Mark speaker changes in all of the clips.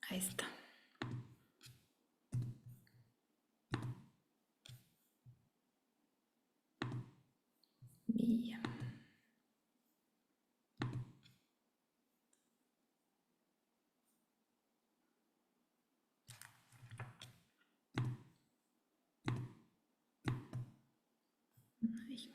Speaker 1: Ahí está. Bien. Ahí.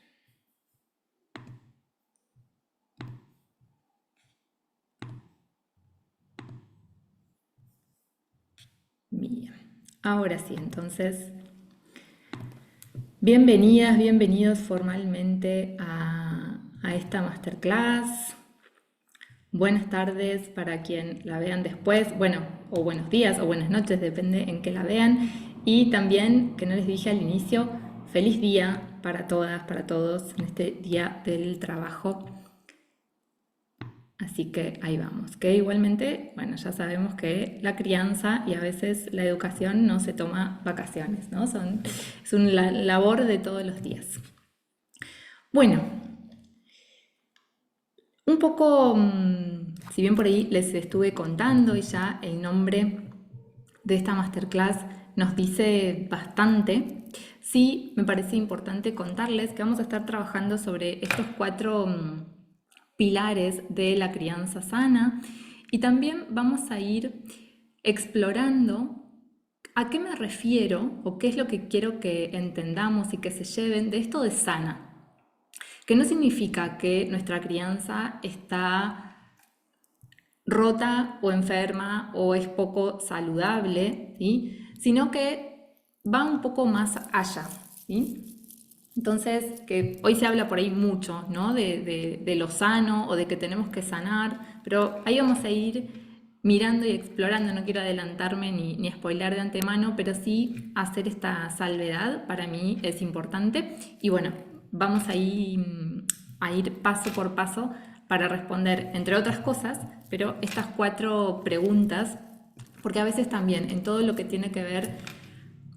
Speaker 1: Bien. Ahora sí, entonces, bienvenidas, bienvenidos formalmente a esta masterclass. Buenas tardes para quien la vean después, bueno, o buenos días o buenas noches, depende en que la vean. Y también, que no les dije al inicio, feliz día para todas, para todos en este día del trabajo. Así que ahí vamos, que igualmente, bueno, ya sabemos que la crianza y a veces la educación no se toma vacaciones, ¿no? Es una labor de todos los días. Bueno, un poco, si bien por ahí les estuve contando y ya el nombre de esta masterclass nos dice bastante, sí me parece importante contarles que vamos a estar trabajando sobre estos 4 pilares de la crianza sana y también vamos a ir explorando a qué me refiero o qué es lo que quiero que entendamos y que se lleven de esto de sana. Que no significa que nuestra crianza está rota o enferma o es poco saludable, ¿sí? Sino que va un poco más allá, ¿sí? Entonces, que hoy se habla por ahí mucho, ¿no? De lo sano o de que tenemos que sanar, pero ahí vamos a ir mirando y explorando, no quiero adelantarme ni spoilar de antemano, pero sí hacer esta salvedad para mí es importante. Y bueno, vamos a ir paso por paso para responder, entre otras cosas, pero estas 4 preguntas, porque a veces también en todo lo que tiene que ver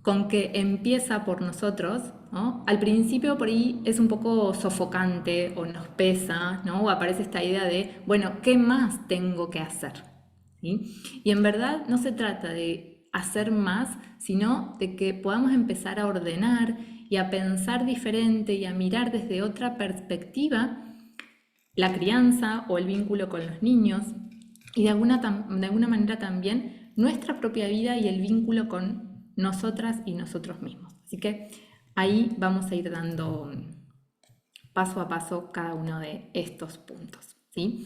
Speaker 1: con que empieza por nosotros, ¿no? Al principio por ahí es un poco sofocante o nos pesa, ¿no? O aparece esta idea de, bueno, ¿qué más tengo que hacer? ¿Sí? Y en verdad no se trata de hacer más, sino de que podamos empezar a ordenar y a pensar diferente y a mirar desde otra perspectiva la crianza o el vínculo con los niños y de alguna manera también nuestra propia vida y el vínculo con nosotras y nosotros mismos. Así que ahí vamos a ir dando paso a paso cada uno de estos puntos, ¿sí?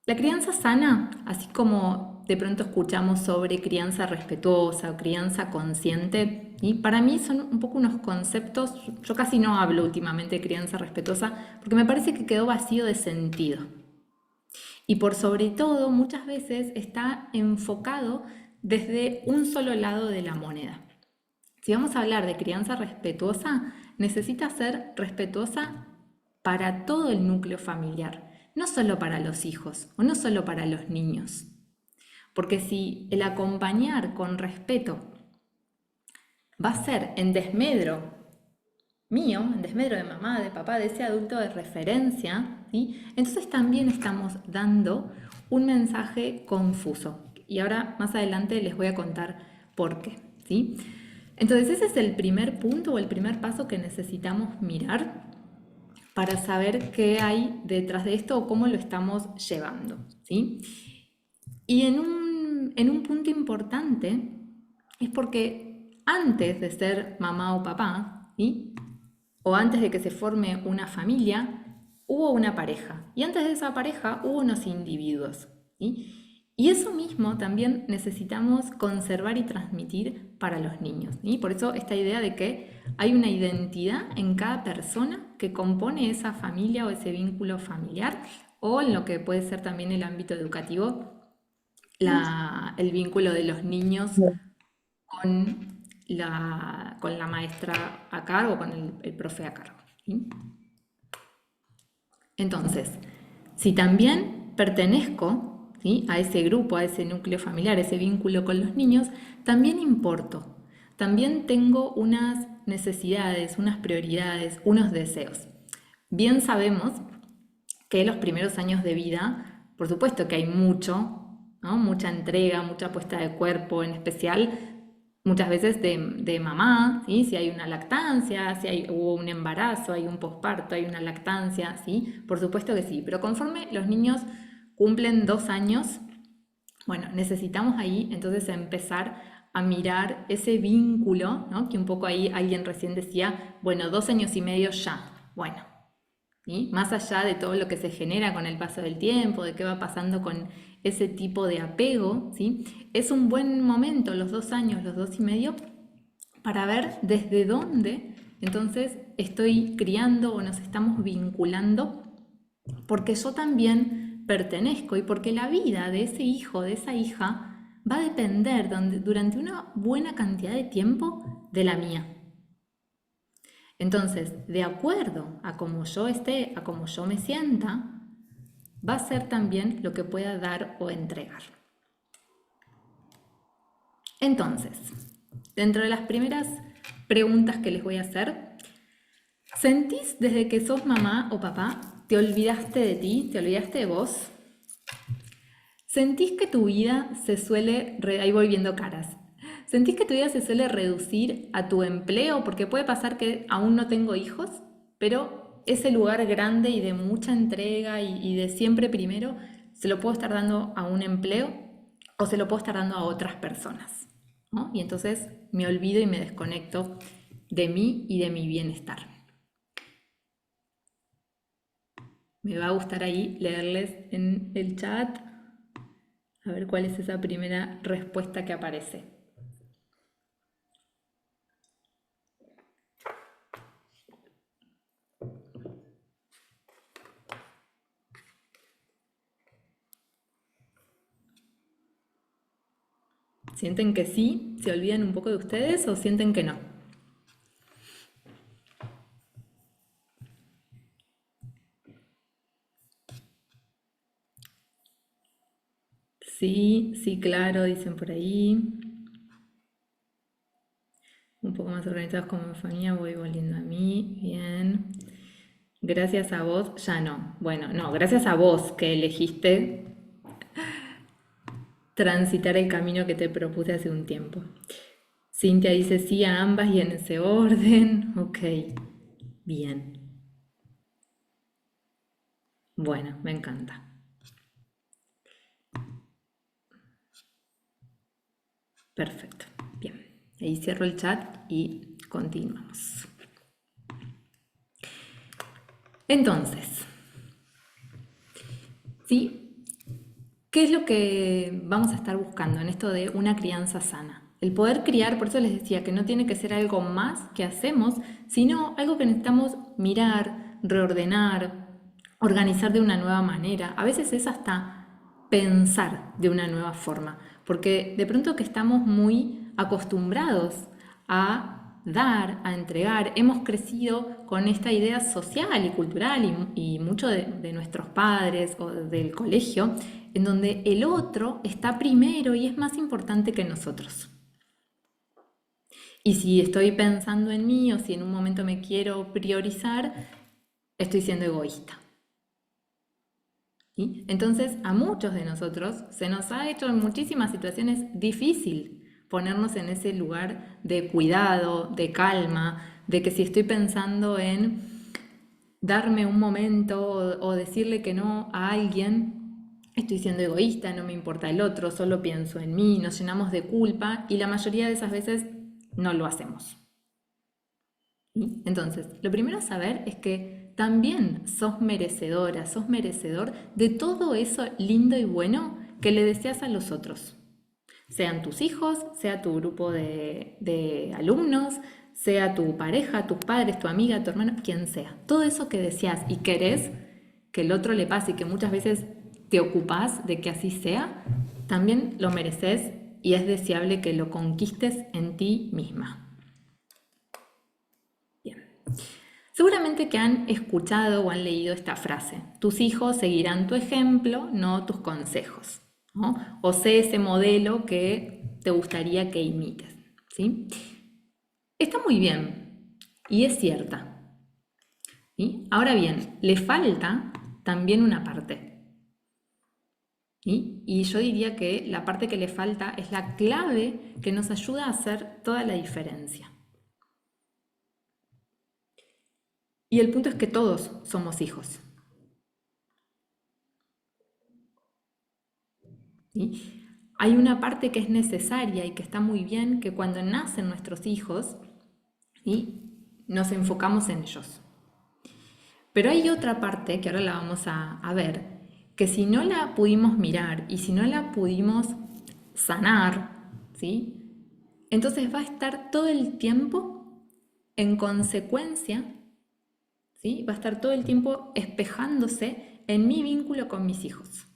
Speaker 1: La crianza sana, así como de pronto escuchamos sobre crianza respetuosa o crianza consciente, y para mí son un poco unos conceptos, yo casi no hablo últimamente de crianza respetuosa porque me parece que quedó vacío de sentido. Y por sobre todo, muchas veces está enfocado desde un solo lado de la moneda. Si vamos a hablar de crianza respetuosa, necesita ser respetuosa para todo el núcleo familiar, no solo para los hijos o no solo para los niños. Porque si el acompañar con respeto va a ser en desmedro mío, en desmedro de mamá, de papá, de ese adulto de referencia, ¿sí? Entonces también estamos dando un mensaje confuso. Y ahora más adelante les voy a contar por qué, ¿sí? Entonces ese es el primer punto o el primer paso que necesitamos mirar para saber qué hay detrás de esto o cómo lo estamos llevando, ¿sí? Y en un punto importante es porque antes de ser mamá o papá, ¿sí? O antes de que se forme una familia, hubo una pareja. Y antes de esa pareja hubo unos individuos, ¿sí? Y eso mismo también necesitamos conservar y transmitir para los niños, ¿sí? Por eso esta idea de que hay una identidad en cada persona que compone esa familia o ese vínculo familiar, o en lo que puede ser también el ámbito educativo, el vínculo de los niños con la maestra a cargo, con el profe a cargo, ¿sí? Entonces, si también pertenezco, ¿sí?, a ese grupo, a ese núcleo familiar, a ese vínculo con los niños, también importo. También tengo unas necesidades, unas prioridades, unos deseos. Bien sabemos que los primeros años de vida, por supuesto que hay mucho, ¿no? Mucha entrega, mucha puesta de cuerpo, en especial muchas veces de mamá, ¿sí? Si hay una lactancia, si hubo un embarazo, hay un posparto, hay una lactancia, ¿sí? Por supuesto que sí, pero conforme los niños cumplen 2 años, bueno, necesitamos ahí entonces empezar a mirar ese vínculo, ¿no? Que un poco ahí alguien recién decía, bueno, 2 años y medio ya, bueno, ¿sí? Más allá de todo lo que se genera con el paso del tiempo, de qué va pasando con ese tipo de apego, ¿sí? Es un buen momento, los 2 años, los 2 y medio, para ver desde dónde entonces estoy criando o nos estamos vinculando, porque yo también pertenezco y porque la vida de ese hijo, de esa hija, va a depender durante una buena cantidad de tiempo de la mía. Entonces, de acuerdo a cómo yo esté, a cómo yo me sienta, va a ser también lo que pueda dar o entregar. Entonces, dentro de las primeras preguntas que les voy a hacer, ¿sentís desde que sos mamá o papá, te olvidaste de ti, te olvidaste de vos? ¿Sentís que tu vida se suele, ahí voy viendo caras, ¿sentís que tu vida se suele reducir a tu empleo? Porque puede pasar que aún no tengo hijos, pero ese lugar grande y de mucha entrega y de siempre primero, se lo puedo estar dando a un empleo o se lo puedo estar dando a otras personas, ¿no? Y entonces me olvido y me desconecto de mí y de mi bienestar. Me va a gustar ahí leerles en el chat a ver cuál es esa primera respuesta que aparece. ¿Sienten que sí? ¿Se olvidan un poco de ustedes o sienten que no? Sí, sí, claro, dicen por ahí. Un poco más organizados como mi familia, voy volviendo a mí. Bien. Gracias a vos, ya no. Bueno, no, gracias a vos que elegiste transitar el camino que te propuse hace un tiempo. Cintia dice sí a ambas y en ese orden. Ok, bien. Bueno, me encanta. Perfecto. Bien. Ahí cierro el chat y continuamos. Entonces, ¿sí? ¿Qué es lo que vamos a estar buscando en esto de una crianza sana? El poder criar, por eso les decía que no tiene que ser algo más que hacemos, sino algo que necesitamos mirar, reordenar, organizar de una nueva manera. A veces es hasta pensar de una nueva forma, porque de pronto que estamos muy acostumbrados a dar, a entregar. Hemos crecido con esta idea social y cultural y mucho de nuestros padres o del colegio, en donde el otro está primero y es más importante que nosotros. Y si estoy pensando en mí o si en un momento me quiero priorizar, estoy siendo egoísta. ¿Sí? Entonces, a muchos de nosotros se nos ha hecho en muchísimas situaciones difícil ponernos en ese lugar de cuidado, de calma, de que si estoy pensando en darme un momento o decirle que no a alguien, estoy siendo egoísta, no me importa el otro, solo pienso en mí, nos llenamos de culpa y la mayoría de esas veces no lo hacemos. ¿Sí? Entonces, lo primero a saber es que también sos merecedora, sos merecedor de todo eso lindo y bueno que le deseas a los otros. Sean tus hijos, sea tu grupo de alumnos, sea tu pareja, tus padres, tu amiga, tu hermano, quien sea. Todo eso que deseas y querés que el otro le pase y que muchas veces te ocupás de que así sea, también lo mereces y es deseable que lo conquistes en ti misma. Bien. Seguramente que han escuchado o han leído esta frase: tus hijos seguirán tu ejemplo, no tus consejos, ¿no? O sé ese modelo que te gustaría que imites, ¿sí? Está muy bien y es cierta, ¿sí? Ahora bien, le falta también una parte. Y yo diría que la parte que le falta es la clave que nos ayuda a hacer toda la diferencia. Y el punto es que todos somos hijos. ¿Sí? Hay una parte que es necesaria y que está muy bien, que cuando nacen nuestros hijos, ¿sí?, nos enfocamos en ellos. Pero hay otra parte, que ahora la vamos a ver, que si no la pudimos mirar y si no la pudimos sanar, ¿sí?, entonces va a estar todo el tiempo en consecuencia, ¿sí?, va a estar todo el tiempo espejándose en mi vínculo con mis hijos.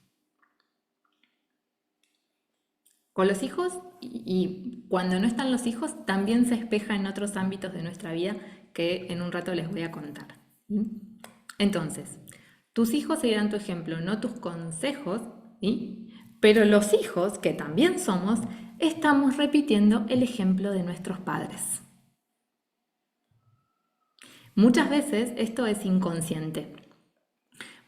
Speaker 1: Con los hijos y cuando no están los hijos también se espeja en otros ámbitos de nuestra vida que en un rato les voy a contar. ¿Sí? Entonces, tus hijos seguirán tu ejemplo, no tus consejos, ¿sí? Pero los hijos, que también somos, estamos repitiendo el ejemplo de nuestros padres. Muchas veces esto es inconsciente.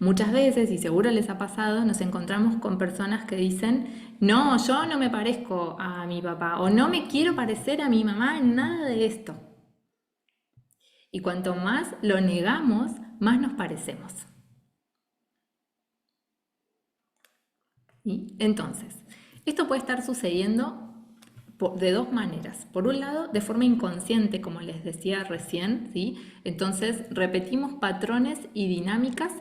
Speaker 1: Muchas veces, y seguro les ha pasado, nos encontramos con personas que dicen, no, yo no me parezco a mi papá o no me quiero parecer a mi mamá en nada de esto. Y cuanto más lo negamos, más nos parecemos. ¿Sí? Entonces, esto puede estar sucediendo de dos maneras. Por un lado, de forma inconsciente, como les decía recién, ¿sí? Entonces repetimos patrones y dinámicas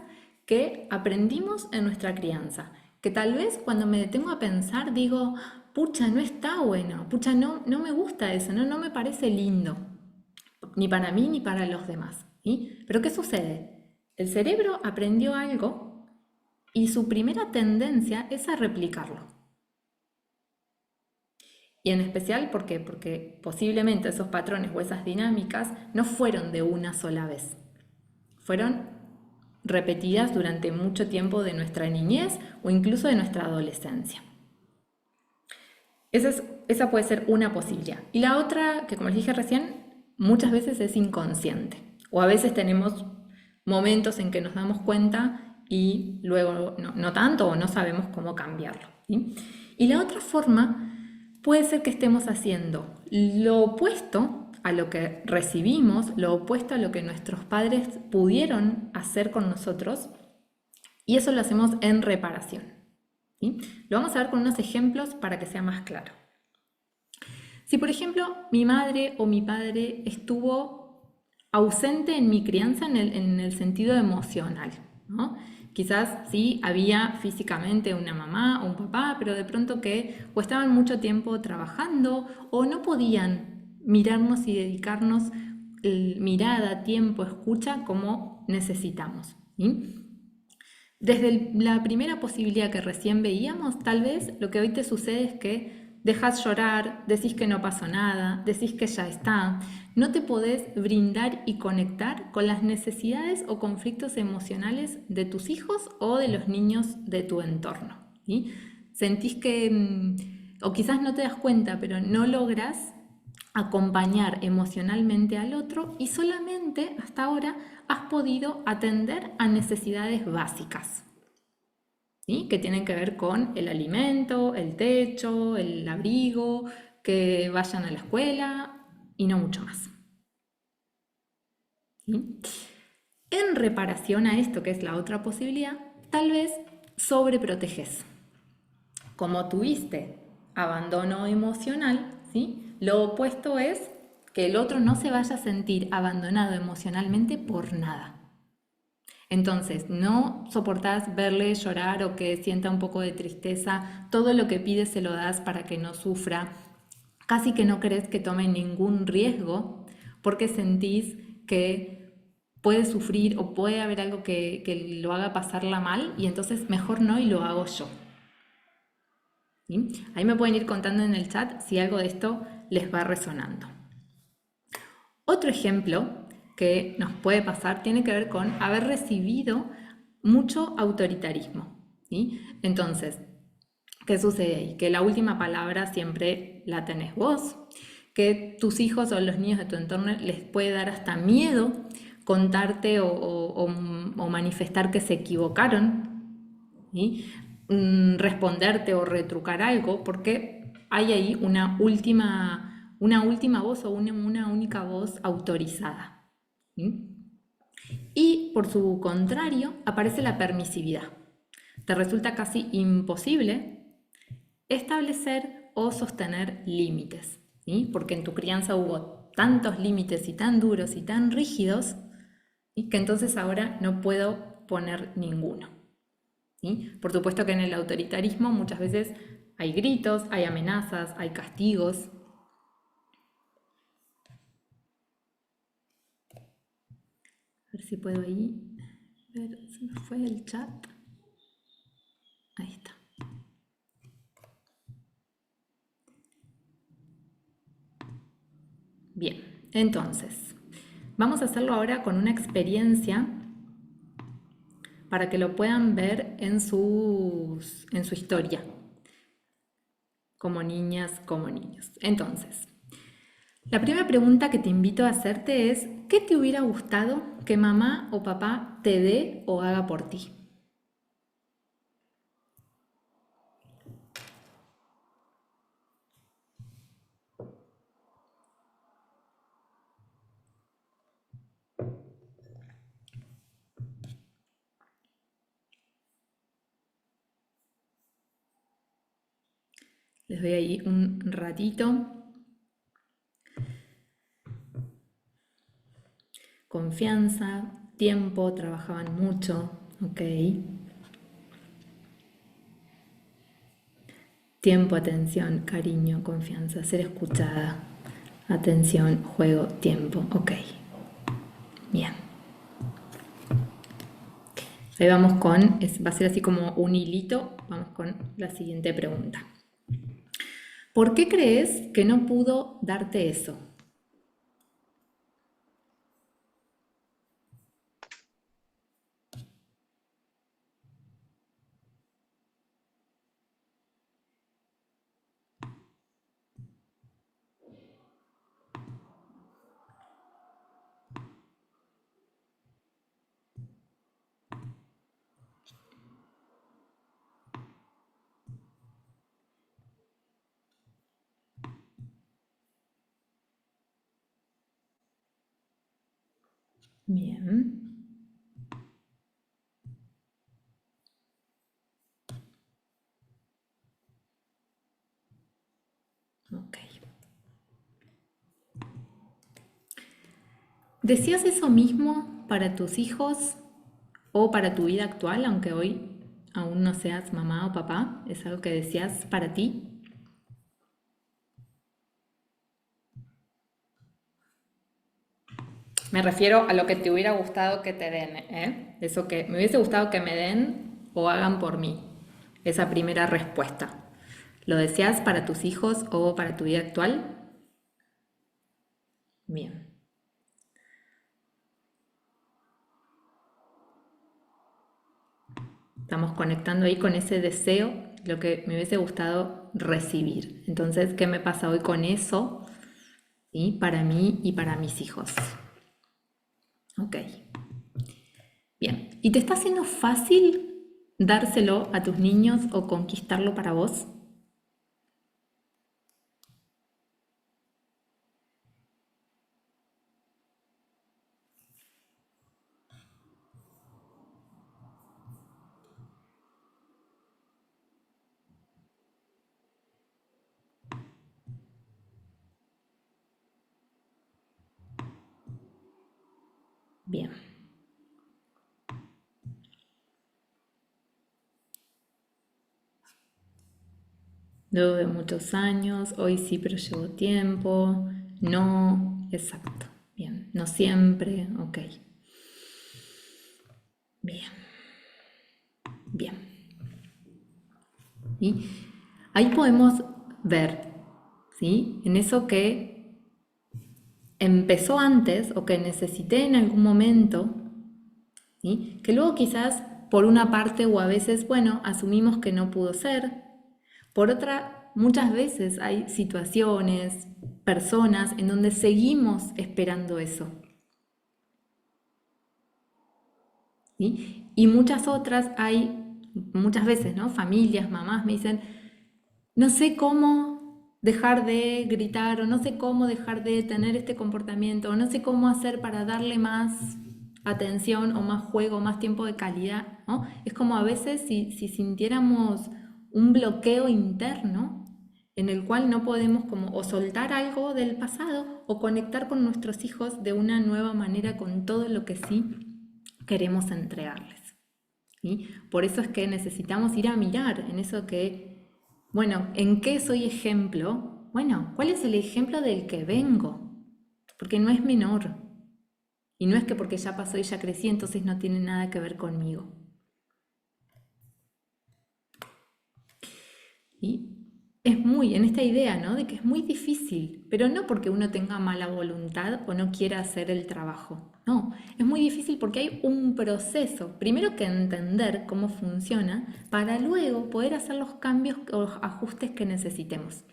Speaker 1: que aprendimos en nuestra crianza, que tal vez cuando me detengo a pensar digo, pucha, no está bueno, pucha, no me gusta eso, no me parece lindo, ni para mí ni para los demás. ¿Sí? Pero ¿qué sucede? El cerebro aprendió algo y su primera tendencia es a replicarlo. Y en especial porque posiblemente esos patrones o esas dinámicas no fueron de una sola vez, fueron repetidas durante mucho tiempo de nuestra niñez o incluso de nuestra adolescencia. Esa puede ser una posibilidad. Y la otra, que como les dije recién, muchas veces es inconsciente. O a veces tenemos momentos en que nos damos cuenta y luego no tanto o no sabemos cómo cambiarlo. ¿Sí? Y la otra forma puede ser que estemos haciendo lo opuesto a lo que recibimos, lo opuesto a lo que nuestros padres pudieron hacer con nosotros, y eso lo hacemos en reparación. ¿Sí? Lo vamos a ver con unos ejemplos para que sea más claro. Si por ejemplo mi madre o mi padre estuvo ausente en mi crianza en el sentido emocional, ¿no? Quizás sí había físicamente una mamá o un papá, pero de pronto que o estaban mucho tiempo trabajando o no podían mirarnos y dedicarnos mirada, tiempo, escucha como necesitamos. ¿Sí? Desde la primera posibilidad que recién veíamos, tal vez lo que hoy te sucede es que dejas llorar, decís que no pasó nada, decís que ya está, no te podés brindar y conectar con las necesidades o conflictos emocionales de tus hijos o de los niños de tu entorno. ¿Sí? Sentís que, o quizás no te das cuenta, pero no logras acompañar emocionalmente al otro y solamente hasta ahora has podido atender a necesidades básicas, ¿sí? Que tienen que ver con el alimento, el techo, el abrigo, que vayan a la escuela y no mucho más. ¿Sí? En reparación a esto, que es la otra posibilidad, tal vez sobreproteges. Como tuviste abandono emocional, ¿sí? Lo opuesto es que el otro no se vaya a sentir abandonado emocionalmente por nada. Entonces, no soportás verle llorar o que sienta un poco de tristeza, todo lo que pides se lo das para que no sufra, casi que no querés que tome ningún riesgo porque sentís que puede sufrir o puede haber algo que lo haga pasarla mal y entonces mejor no y lo hago yo. ¿Sí? Ahí me pueden ir contando en el chat si algo de esto les va resonando. Otro ejemplo que nos puede pasar tiene que ver con haber recibido mucho autoritarismo. ¿Sí? Entonces, ¿qué sucede ahí? Que la última palabra siempre la tenés vos, que tus hijos o los niños de tu entorno les puede dar hasta miedo contarte o manifestar que se equivocaron. ¿Sí? responderte o retrucar algo, porque hay ahí una última voz o una única voz autorizada. ¿Sí? Y por su contrario, aparece la permisividad. Te resulta casi imposible establecer o sostener límites, ¿sí? Porque en tu crianza hubo tantos límites y tan duros y tan rígidos, ¿sí? Que entonces ahora no puedo poner ninguno. ¿Sí? Por supuesto que en el autoritarismo muchas veces hay gritos, hay amenazas, hay castigos. A ver si puedo ahí ver, se me fue el chat. Ahí está. Bien, entonces, vamos a hacerlo ahora con una experiencia para que lo puedan ver en su historia, como niñas, como niños. Entonces, la primera pregunta que te invito a hacerte es, ¿qué te hubiera gustado que mamá o papá te dé o haga por ti? Les doy ahí un ratito. Confianza, tiempo, trabajaban mucho, ok. Tiempo, atención, cariño, confianza, ser escuchada, atención, juego, tiempo, ok. Bien. Ahí vamos con, va a ser así como un hilito, vamos con la siguiente pregunta. ¿Por qué crees que no pudo darte eso? Bien. Ok. ¿Decías eso mismo para tus hijos o para tu vida actual, aunque hoy aún no seas mamá o papá? ¿Es algo que decías para ti? Me refiero a lo que te hubiera gustado que te den, ¿eh? Eso que me hubiese gustado que me den o hagan por mí. Esa primera respuesta. ¿Lo deseas para tus hijos o para tu vida actual? Bien. Estamos conectando ahí con ese deseo, lo que me hubiese gustado recibir. Entonces, ¿qué me pasa hoy con eso? ¿Sí? Para mí y para mis hijos. Ok. Bien. ¿Y te está haciendo fácil dárselo a tus niños o conquistarlo para vos? Bien. Luego de muchos años, hoy sí, pero llevo tiempo. No, exacto. Bien, no siempre, ok. Bien, bien. Y ahí podemos ver, ¿sí? En eso que empezó antes o que necesité en algún momento, ¿sí? Que luego quizás por una parte o a veces, bueno, asumimos que no pudo ser. Por otra, muchas veces hay situaciones, personas en donde seguimos esperando eso. ¿Sí? Y muchas otras hay muchas veces, ¿no? Familias, mamás me dicen, no sé cómo dejar de gritar o no sé cómo dejar de tener este comportamiento o no sé cómo hacer para darle más atención o más juego, más tiempo de calidad, ¿no? Es como a veces si sintiéramos un bloqueo interno en el cual no podemos como o soltar algo del pasado o conectar con nuestros hijos de una nueva manera con todo lo que sí queremos entregarles. ¿Sí? Por eso es que necesitamos ir a mirar en eso que, bueno, ¿en qué soy ejemplo? Bueno, ¿cuál es el ejemplo del que vengo? Porque no es menor. Y no es que porque ya pasó y ya crecí, entonces no tiene nada que ver conmigo. Y es muy, en esta idea, ¿no? De que es muy difícil, pero no porque uno tenga mala voluntad o no quiera hacer el trabajo. No, es muy difícil porque hay un proceso, primero que entender cómo funciona, para luego poder hacer los cambios o los ajustes que necesitemos.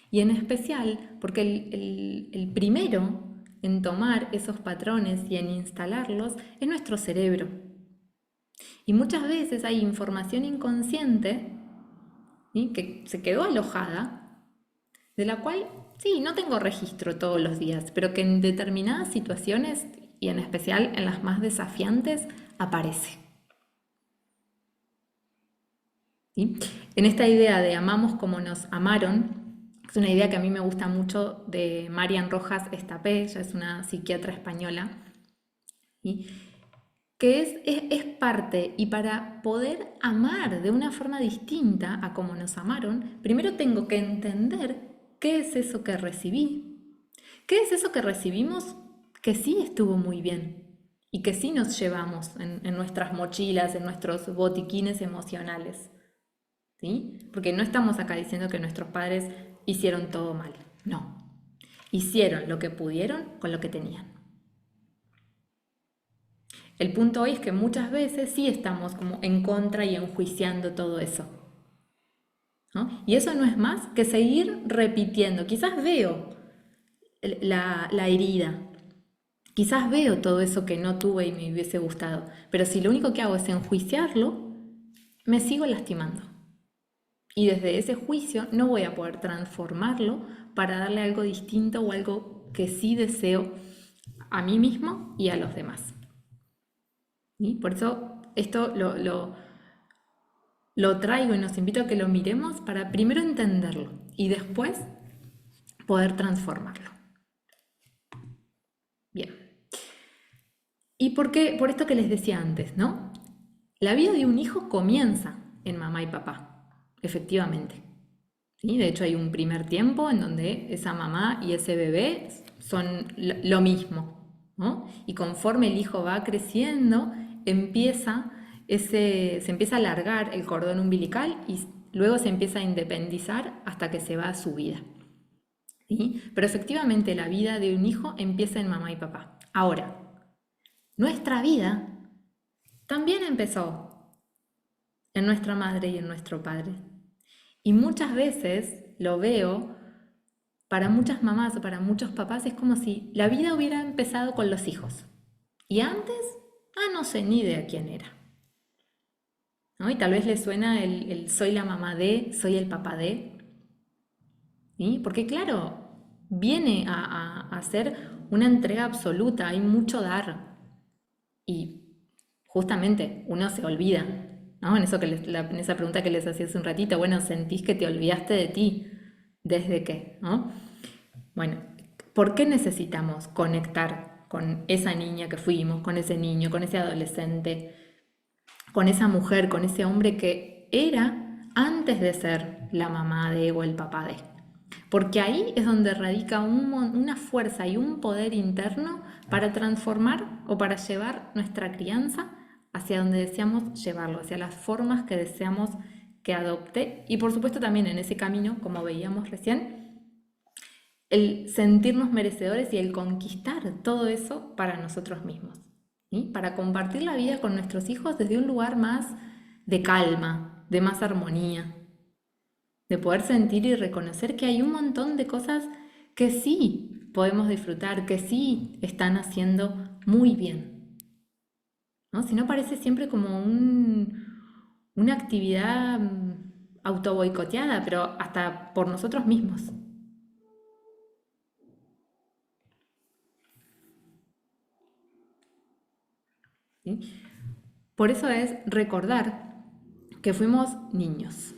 Speaker 1: Y en especial porque el primero en tomar esos patrones y en instalarlos es nuestro cerebro. Y muchas veces hay información inconsciente, ¿sí?, que se quedó alojada, de la cual, sí, no tengo registro todos los días, pero que en determinadas situaciones, y en especial en las más desafiantes, aparece. ¿Sí? En esta idea de amamos como nos amaron, es una idea que a mí me gusta mucho de Marian Rojas Estapé, ella es una psiquiatra española, ¿sí?, que es parte, y para poder amar de una forma distinta a como nos amaron, primero tengo que entender qué es eso que recibí, qué es eso que recibimos que sí estuvo muy bien y que sí nos llevamos en nuestras mochilas, en nuestros botiquines emocionales, ¿sí? Porque no estamos acá diciendo que nuestros padres hicieron todo mal, no, hicieron lo que pudieron con lo que tenían. El punto hoy es que muchas veces sí estamos como en contra y enjuiciando todo eso, ¿no? Y eso no es más que seguir repitiendo. Quizás veo la herida, quizás veo todo eso que no tuve y me hubiese gustado, pero si lo único que hago es enjuiciarlo, me sigo lastimando. Y desde ese juicio no voy a poder transformarlo para darle algo distinto o algo que sí deseo a mí mismo y a los demás. ¿Sí? Por eso esto lo traigo y nos invito a que lo miremos para primero entenderlo y después poder transformarlo. Bien. ¿Y por qué? Por esto que les decía antes, ¿no? La vida de un hijo comienza en mamá y papá, efectivamente. ¿Sí? De hecho, hay un primer tiempo en donde esa mamá y ese bebé son lo mismo, ¿no? Y conforme el hijo va creciendo, se empieza a alargar el cordón umbilical y luego se empieza a independizar hasta que se va a su vida. ¿Sí? Pero efectivamente la vida de un hijo empieza en mamá y papá. Ahora, nuestra vida también empezó en nuestra madre y en nuestro padre. Y muchas veces lo veo, para muchas mamás o para muchos papás es como si la vida hubiera empezado con los hijos. Y antes, no sé ni idea quién era, ¿no? Y tal vez les suena el soy la mamá de, soy el papá de. ¿Sí? Porque claro, viene a ser una entrega absoluta, hay mucho dar. Y justamente uno se olvida, ¿no? En esa pregunta que les hacía hace un ratito, bueno, sentís que te olvidaste de ti, ¿desde qué? ¿No? Bueno, ¿por qué necesitamos conectar con esa niña que fuimos, con ese niño, con ese adolescente, con esa mujer, con ese hombre que era antes de ser la mamá de o el papá de? Porque ahí es donde radica una fuerza y un poder interno para transformar o para llevar nuestra crianza hacia donde deseamos llevarlo, hacia las formas que deseamos que adopte. Y por supuesto también en ese camino, como veíamos recién, el sentirnos merecedores y el conquistar todo eso para nosotros mismos, ¿sí? Para compartir la vida con nuestros hijos desde un lugar más de calma, de más armonía, de poder sentir y reconocer que hay un montón de cosas que sí podemos disfrutar, que sí están haciendo muy bien, ¿no? Si no parece siempre como una actividad autoboicoteada, pero hasta por nosotros mismos. ¿Sí? Por eso es recordar que fuimos niños,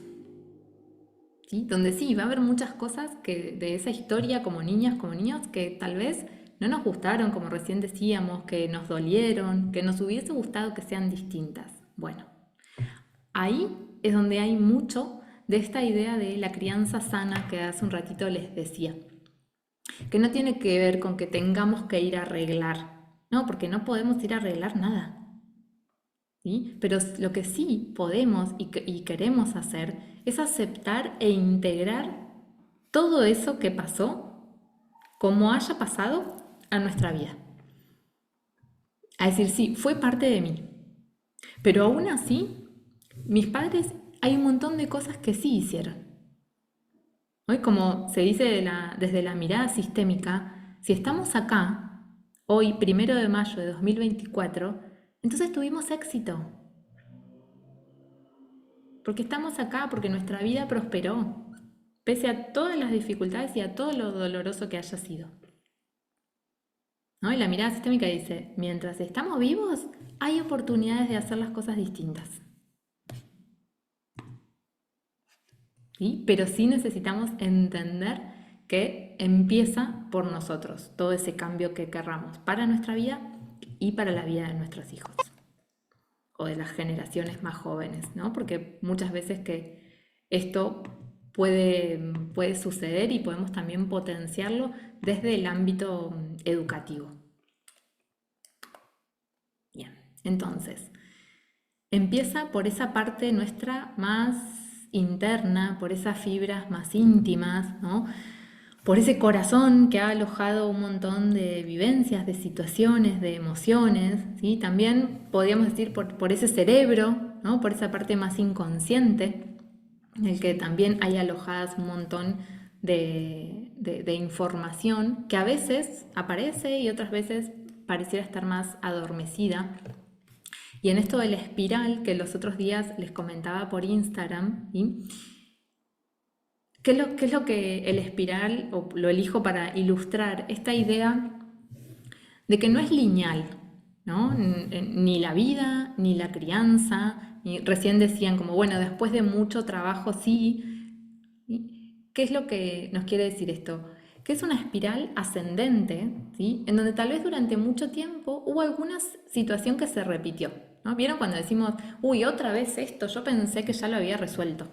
Speaker 1: ¿sí? Donde sí, va a haber muchas cosas que de esa historia como niñas, como niños, que tal vez no nos gustaron, como recién decíamos, que nos dolieron, que nos hubiese gustado que sean distintas. Bueno, ahí es donde hay mucho de esta idea de la crianza sana que hace un ratito les decía, que no tiene que ver con que tengamos que ir a arreglar, no, porque no podemos ir a arreglar nada. ¿Sí? Pero lo que sí podemos y queremos hacer es aceptar e integrar todo eso que pasó, como haya pasado, a nuestra vida. A decir, sí, fue parte de mí. Pero aún así, mis padres, hay un montón de cosas que sí hicieron. Hoy, como se dice desde la mirada sistémica, si estamos acá, hoy, 1 de mayo de 2024, entonces tuvimos éxito. Porque estamos acá, porque nuestra vida prosperó, pese a todas las dificultades y a todo lo doloroso que haya sido. ¿No? Y la mirada sistémica dice, mientras estamos vivos, hay oportunidades de hacer las cosas distintas. ¿Sí? Pero sí necesitamos entender que empieza por nosotros, todo ese cambio que querramos para nuestra vida y para la vida de nuestros hijos o de las generaciones más jóvenes, ¿no? Porque muchas veces que esto puede suceder y podemos también potenciarlo desde el ámbito educativo. Bien, entonces, empieza por esa parte nuestra más interna, por esas fibras más íntimas, ¿no? Por ese corazón que ha alojado un montón de vivencias, de situaciones, de emociones, ¿sí? También podríamos decir por ese cerebro, ¿no? Por esa parte más inconsciente, en el que también hay alojadas un montón de información que a veces aparece y otras veces pareciera estar más adormecida. Y en esto de la espiral que los otros días les comentaba por Instagram, ¿sí? ¿Qué es lo que el espiral, o lo elijo para ilustrar esta idea de que no es lineal, ¿no? Ni la vida, ni la crianza, recién decían como, bueno, después de mucho trabajo sí. ¿Qué es lo que nos quiere decir esto? Que es una espiral ascendente, ¿sí? En donde tal vez durante mucho tiempo hubo alguna situación que se repitió, ¿no? ¿Vieron cuando decimos, uy, otra vez esto, yo pensé que ya lo había resuelto?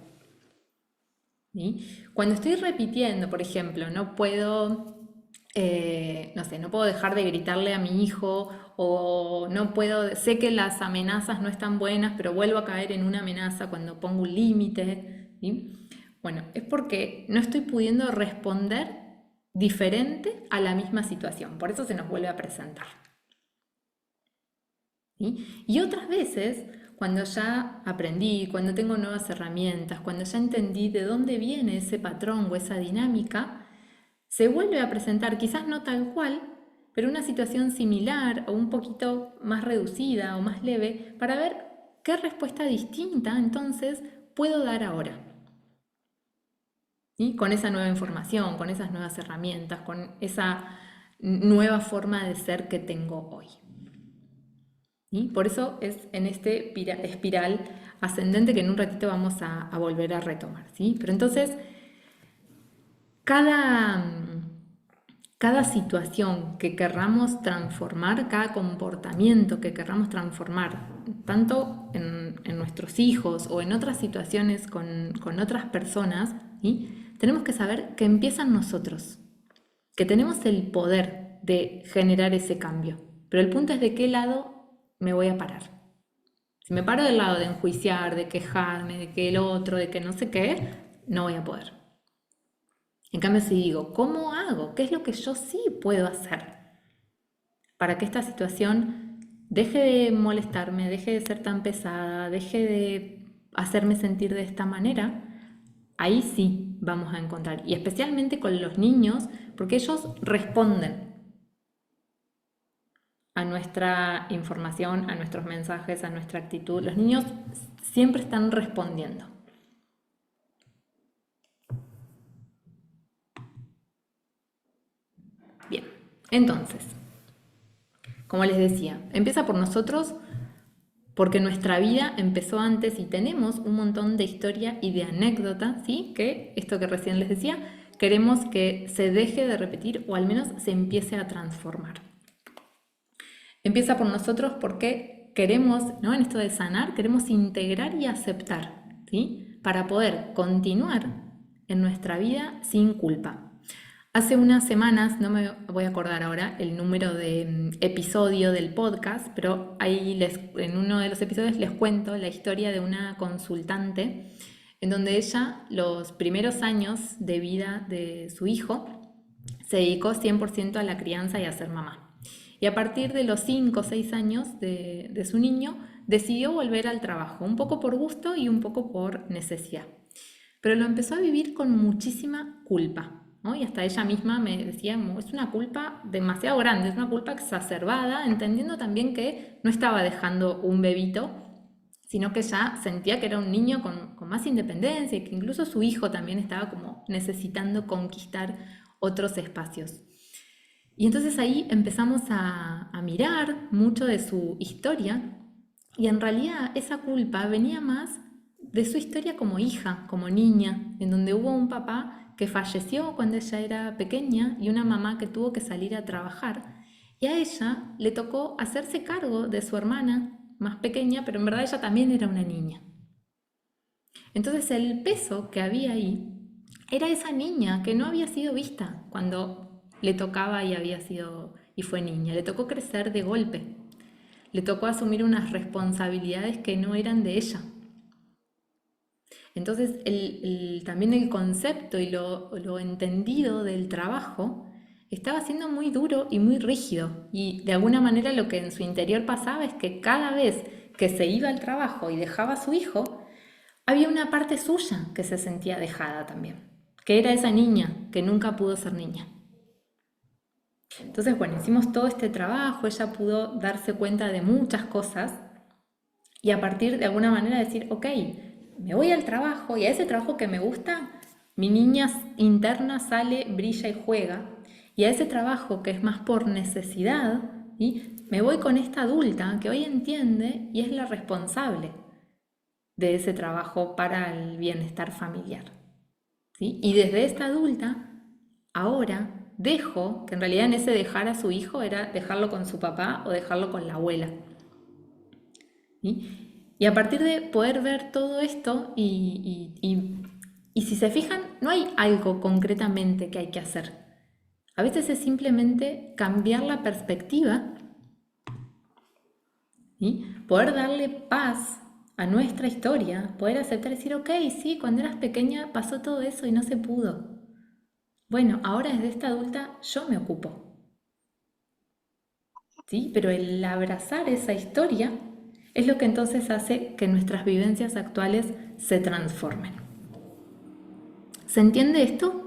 Speaker 1: ¿Sí? Cuando estoy repitiendo, por ejemplo, no puedo, no sé, no puedo dejar de gritarle a mi hijo o no puedo, sé que las amenazas no están buenas, pero vuelvo a caer en una amenaza cuando pongo un límite, ¿sí? Bueno, es porque no estoy pudiendo responder diferente a la misma situación, por eso se nos vuelve a presentar. ¿Sí? Y otras veces, cuando ya aprendí, cuando tengo nuevas herramientas, cuando ya entendí de dónde viene ese patrón o esa dinámica, se vuelve a presentar, quizás no tal cual, pero una situación similar o un poquito más reducida o más leve, para ver qué respuesta distinta entonces puedo dar ahora. ¿Sí? Con esa nueva información, con esas nuevas herramientas, con esa nueva forma de ser que tengo hoy. ¿Sí? Por eso es en este espiral ascendente que en un ratito vamos a volver a retomar. ¿Sí? Pero entonces, cada situación que querramos transformar, cada comportamiento que querramos transformar, tanto en nuestros hijos o en otras situaciones con otras personas, ¿sí? Tenemos que saber que empiezan nosotros, que tenemos el poder de generar ese cambio. Pero el punto es de qué lado me voy a parar. Si me paro del lado de enjuiciar, de quejarme, de que el otro, de que no sé qué, no voy a poder. En cambio, si digo, ¿cómo hago? ¿Qué es lo que yo sí puedo hacer para que esta situación deje de molestarme, deje de ser tan pesada, deje de hacerme sentir de esta manera? Ahí sí vamos a encontrar, y especialmente con los niños, porque ellos responden a nuestra información, a nuestros mensajes, a nuestra actitud. Los niños siempre están respondiendo. Bien, entonces, como les decía, empieza por nosotros porque nuestra vida empezó antes y tenemos un montón de historia y de anécdota, ¿sí? Que esto que recién les decía, queremos que se deje de repetir o al menos se empiece a transformar. Empieza por nosotros porque queremos, ¿no? En esto de sanar, queremos integrar y aceptar, ¿sí? Para poder continuar en nuestra vida sin culpa. Hace unas semanas, no me voy a acordar ahora el número de episodio del podcast, pero ahí en uno de los episodios les cuento la historia de una consultante en donde ella, los primeros años de vida de su hijo, se dedicó 100% a la crianza y a ser mamá. Y a partir de los 5 o 6 años de su niño, decidió volver al trabajo, un poco por gusto y un poco por necesidad. Pero lo empezó a vivir con muchísima culpa, ¿no? Y hasta ella misma me decía, es una culpa demasiado grande, es una culpa exacerbada, entendiendo también que no estaba dejando un bebito, sino que ya sentía que era un niño con más independencia y que incluso su hijo también estaba como necesitando conquistar otros espacios. Y entonces ahí empezamos a mirar mucho de su historia y en realidad esa culpa venía más de su historia como hija, como niña, en donde hubo un papá que falleció cuando ella era pequeña y una mamá que tuvo que salir a trabajar. Y a ella le tocó hacerse cargo de su hermana más pequeña, pero en verdad ella también era una niña. Entonces el peso que había ahí era esa niña que no había sido vista cuando le tocaba y fue niña. Le tocó crecer de golpe. Le tocó asumir unas responsabilidades que no eran de ella. Entonces también el concepto y lo entendido del trabajo estaba siendo muy duro y muy rígido. Y de alguna manera lo que en su interior pasaba es que cada vez que se iba al trabajo y dejaba a su hijo, había una parte suya que se sentía dejada también, que era esa niña que nunca pudo ser niña. Entonces, bueno, hicimos todo este trabajo, ella pudo darse cuenta de muchas cosas y a partir de alguna manera decir, ok, me voy al trabajo y a ese trabajo que me gusta, mi niña interna sale, brilla y juega. Y a ese trabajo que es más por necesidad, ¿sí? Me voy con esta adulta que hoy entiende y es la responsable de ese trabajo para el bienestar familiar, ¿sí? Y desde esta adulta, ahora dejo, que en realidad en ese dejar a su hijo era dejarlo con su papá o dejarlo con la abuela, ¿sí? Y a partir de poder ver todo esto y si se fijan, no hay algo concretamente que hay que hacer. A veces es simplemente cambiar la perspectiva, ¿sí? Poder darle paz a nuestra historia, poder aceptar y decir, ok, sí, cuando eras pequeña pasó todo eso y no se pudo. Bueno, ahora desde esta adulta yo me ocupo, ¿sí? Pero el abrazar esa historia es lo que entonces hace que nuestras vivencias actuales se transformen. ¿Se entiende esto?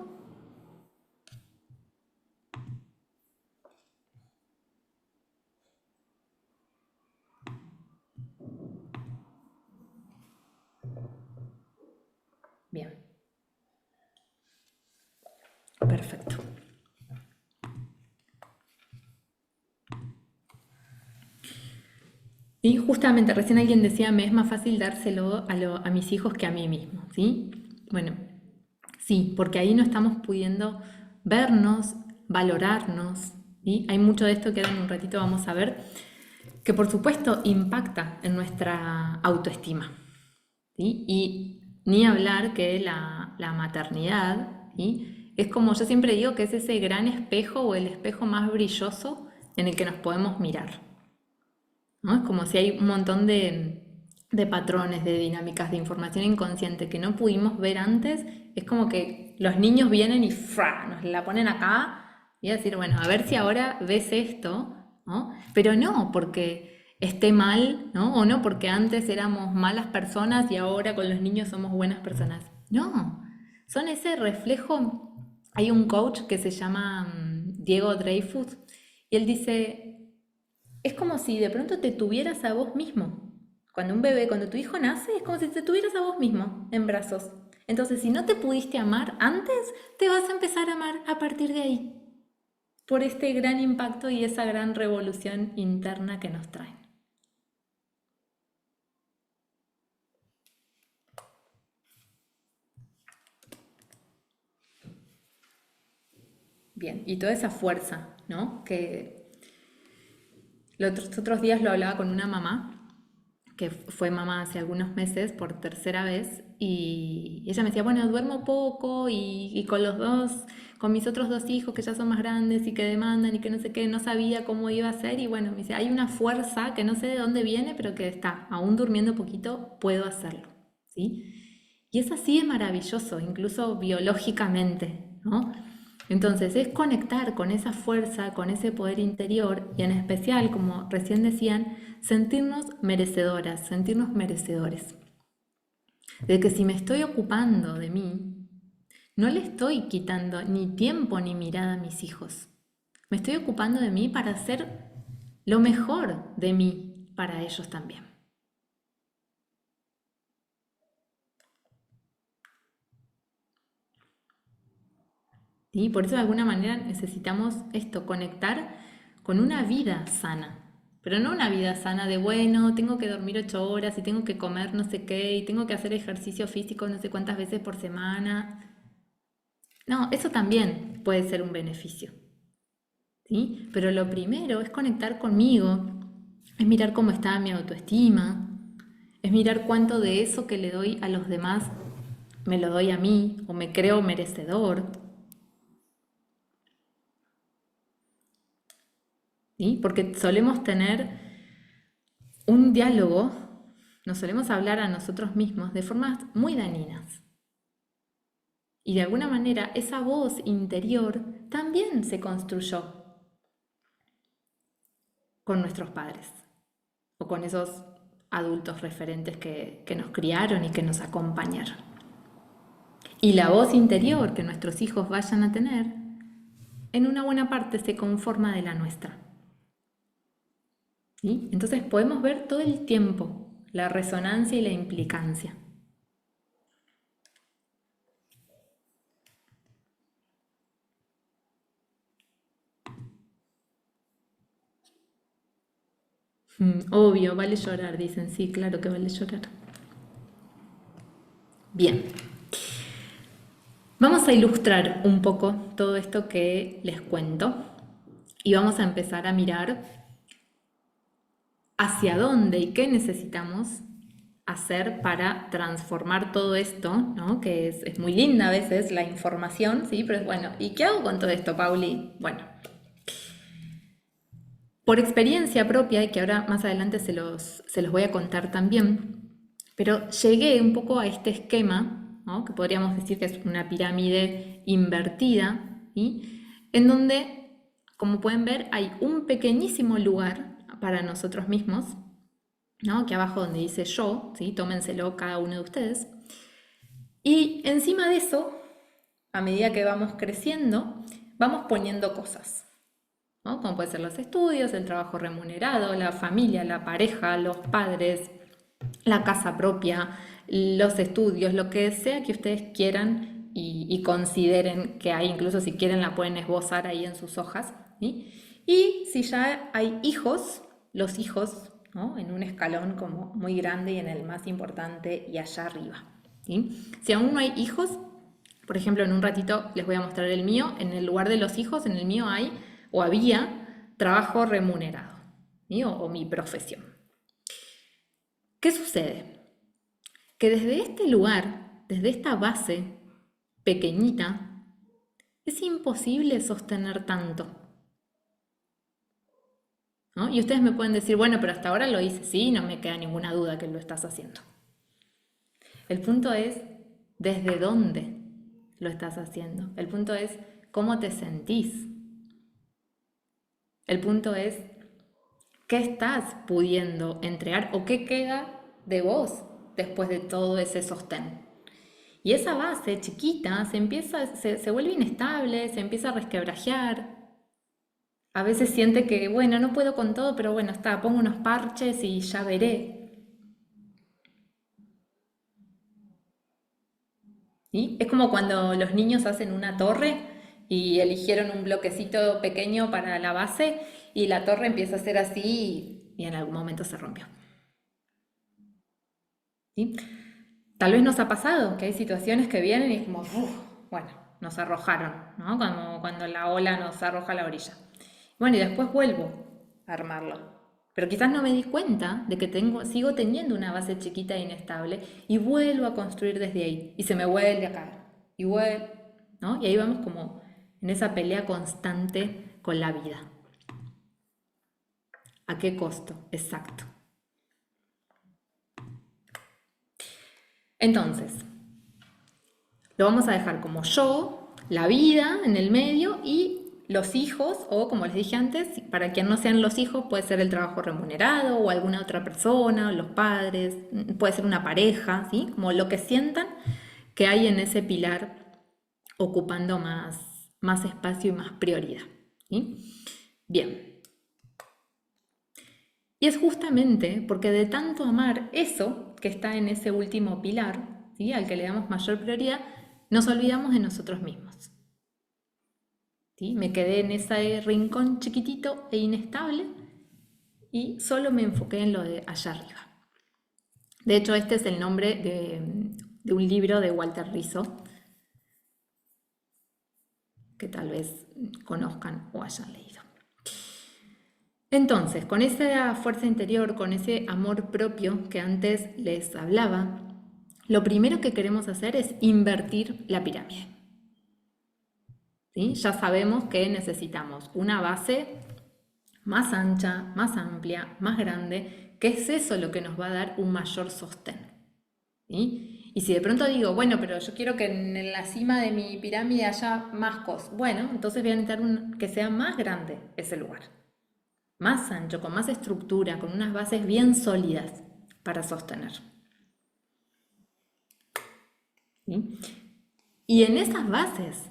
Speaker 1: Bien, perfecto. Y justamente recién alguien decía, me es más fácil dárselo a mis hijos que a mí mismo, ¿sí? Bueno, sí, porque ahí no estamos pudiendo vernos, valorarnos, ¿sí? Hay mucho de esto que ahora en un ratito vamos a ver, que por supuesto impacta en nuestra autoestima, ¿sí? Y ni hablar que la maternidad, ¿sí? Es como yo siempre digo que es ese gran espejo o el espejo más brilloso en el que nos podemos mirar, ¿no? Es como si hay un montón de patrones, de dinámicas, de información inconsciente que no pudimos ver antes. Es como que los niños vienen y ¡fra! Nos la ponen acá y a decir, bueno, a ver si ahora ves esto, ¿no? Pero no porque esté mal, ¿no? O no porque antes éramos malas personas y ahora con los niños somos buenas personas. No, son ese reflejo. Hay un coach que se llama Diego Dreyfus y él dice, es como si de pronto te tuvieras a vos mismo. Cuando un bebé, cuando tu hijo nace, es como si te tuvieras a vos mismo en brazos. Entonces, si no te pudiste amar antes, te vas a empezar a amar a partir de ahí, por este gran impacto y esa gran revolución interna que nos traen. Bien, y toda esa fuerza, ¿no? Que los otros días lo hablaba con una mamá, que fue mamá hace algunos meses por tercera vez, y ella me decía, bueno, duermo poco y con los dos, con mis otros dos hijos que ya son más grandes y que demandan y que no sé qué, no sabía cómo iba a ser, y bueno, me dice, hay una fuerza que no sé de dónde viene, pero que está, aún durmiendo poquito, puedo hacerlo, ¿sí? Y es así, es maravilloso, incluso biológicamente, ¿no? Entonces es conectar con esa fuerza, con ese poder interior y en especial, como recién decían, sentirnos merecedoras, sentirnos merecedores. De que si me estoy ocupando de mí, no le estoy quitando ni tiempo ni mirada a mis hijos. Me estoy ocupando de mí para hacer lo mejor de mí para ellos también. ¿Sí? Por eso de alguna manera necesitamos esto, conectar con una vida sana. Pero no una vida sana de, bueno, tengo que dormir 8 horas y tengo que comer no sé qué y tengo que hacer ejercicio físico no sé cuántas veces por semana. No, eso también puede ser un beneficio. ¿Sí? Pero lo primero es conectar conmigo, es mirar cómo está mi autoestima, es mirar cuánto de eso que le doy a los demás me lo doy a mí o me creo merecedor. ¿Sí? Porque solemos tener un diálogo, nos solemos hablar a nosotros mismos de formas muy dañinas. Y de alguna manera esa voz interior también se construyó con nuestros padres o con esos adultos referentes que nos criaron y que nos acompañaron. Y la voz interior que nuestros hijos vayan a tener, en una buena parte se conforma de la nuestra. ¿Sí? Entonces podemos ver todo el tiempo la resonancia y la implicancia. Obvio, vale llorar, dicen, sí, claro que vale llorar. Bien, vamos a ilustrar un poco todo esto que les cuento y vamos a empezar a mirar hacia dónde y qué necesitamos hacer para transformar todo esto, ¿no? Que es muy linda a veces la información, ¿sí? Pero es bueno, ¿y qué hago con todo esto, Pauli? Bueno, por experiencia propia, y que ahora más adelante se los voy a contar también, pero llegué un poco a este esquema, ¿no? Que podríamos decir que es una pirámide invertida, ¿sí? En donde, como pueden ver, hay un pequeñísimo lugar para nosotros mismos, ¿no? Aquí abajo donde dice yo, ¿sí? Tómenselo cada uno de ustedes. Y encima de eso, a medida que vamos creciendo, vamos poniendo cosas, ¿no? Como pueden ser los estudios, el trabajo remunerado, la familia, la pareja, los padres, la casa propia, los estudios, lo que sea que ustedes quieran y consideren que hay, incluso si quieren la pueden esbozar ahí en sus hojas, ¿sí? Y si ya hay hijos, los hijos, ¿no? En un escalón como muy grande y en el más importante y allá arriba, ¿sí? Si aún no hay hijos, por ejemplo, en un ratito les voy a mostrar el mío, en el lugar de los hijos, en el mío hay o había trabajo remunerado, ¿sí? O mi profesión. ¿Qué sucede? Que desde este lugar, desde esta base pequeñita, es imposible sostener tanto, ¿no? Y ustedes me pueden decir, bueno, pero hasta ahora lo hice, sí, no me queda ninguna duda que lo estás haciendo. El punto es desde dónde lo estás haciendo. El punto es cómo te sentís. El punto es qué estás pudiendo entregar o qué queda de vos después de todo ese sostén. Y esa base chiquita se vuelve inestable, se empieza a resquebrajar. A veces siente que, bueno, no puedo con todo, pero bueno, está, pongo unos parches y ya veré. ¿Sí? Es como cuando los niños hacen una torre y eligieron un bloquecito pequeño para la base y la torre empieza a ser así y en algún momento se rompió. ¿Sí? Tal vez nos ha pasado que hay situaciones que vienen y es como, "Uf", bueno, nos arrojaron, ¿no? Como cuando la ola nos arroja a la orilla. Bueno, y después vuelvo a armarlo. Pero quizás no me di cuenta de que sigo teniendo una base chiquita e inestable y vuelvo a construir desde ahí y se me vuelve a caer. Y vuelvo, ¿no? Y ahí vamos como en esa pelea constante con la vida. ¿A qué costo? Exacto. Entonces, lo vamos a dejar como yo, la vida en el medio y los hijos, o como les dije antes, para quien no sean los hijos, puede ser el trabajo remunerado o alguna otra persona, los padres, puede ser una pareja, ¿sí? Como lo que sientan que hay en ese pilar ocupando más espacio y más prioridad. ¿Sí? Bien. Y es justamente porque de tanto amar eso que está en ese último pilar, ¿sí? Al que le damos mayor prioridad, nos olvidamos de nosotros mismos. ¿Sí? Me quedé en ese rincón chiquitito e inestable y solo me enfoqué en lo de allá arriba. De hecho, este es el nombre de un libro de Walter Rizzo, que tal vez conozcan o hayan leído. Entonces, con esa fuerza interior, con ese amor propio que antes les hablaba, lo primero que queremos hacer es invertir la pirámide. ¿Sí? Ya sabemos que necesitamos una base más ancha, más amplia, más grande, que es eso lo que nos va a dar un mayor sostén. ¿Sí? Y si de pronto digo, bueno, pero yo quiero que en la cima de mi pirámide haya más cosas, bueno, entonces voy a necesitar que sea más grande ese lugar, más ancho, con más estructura, con unas bases bien sólidas para sostener. ¿Sí? Y en esas bases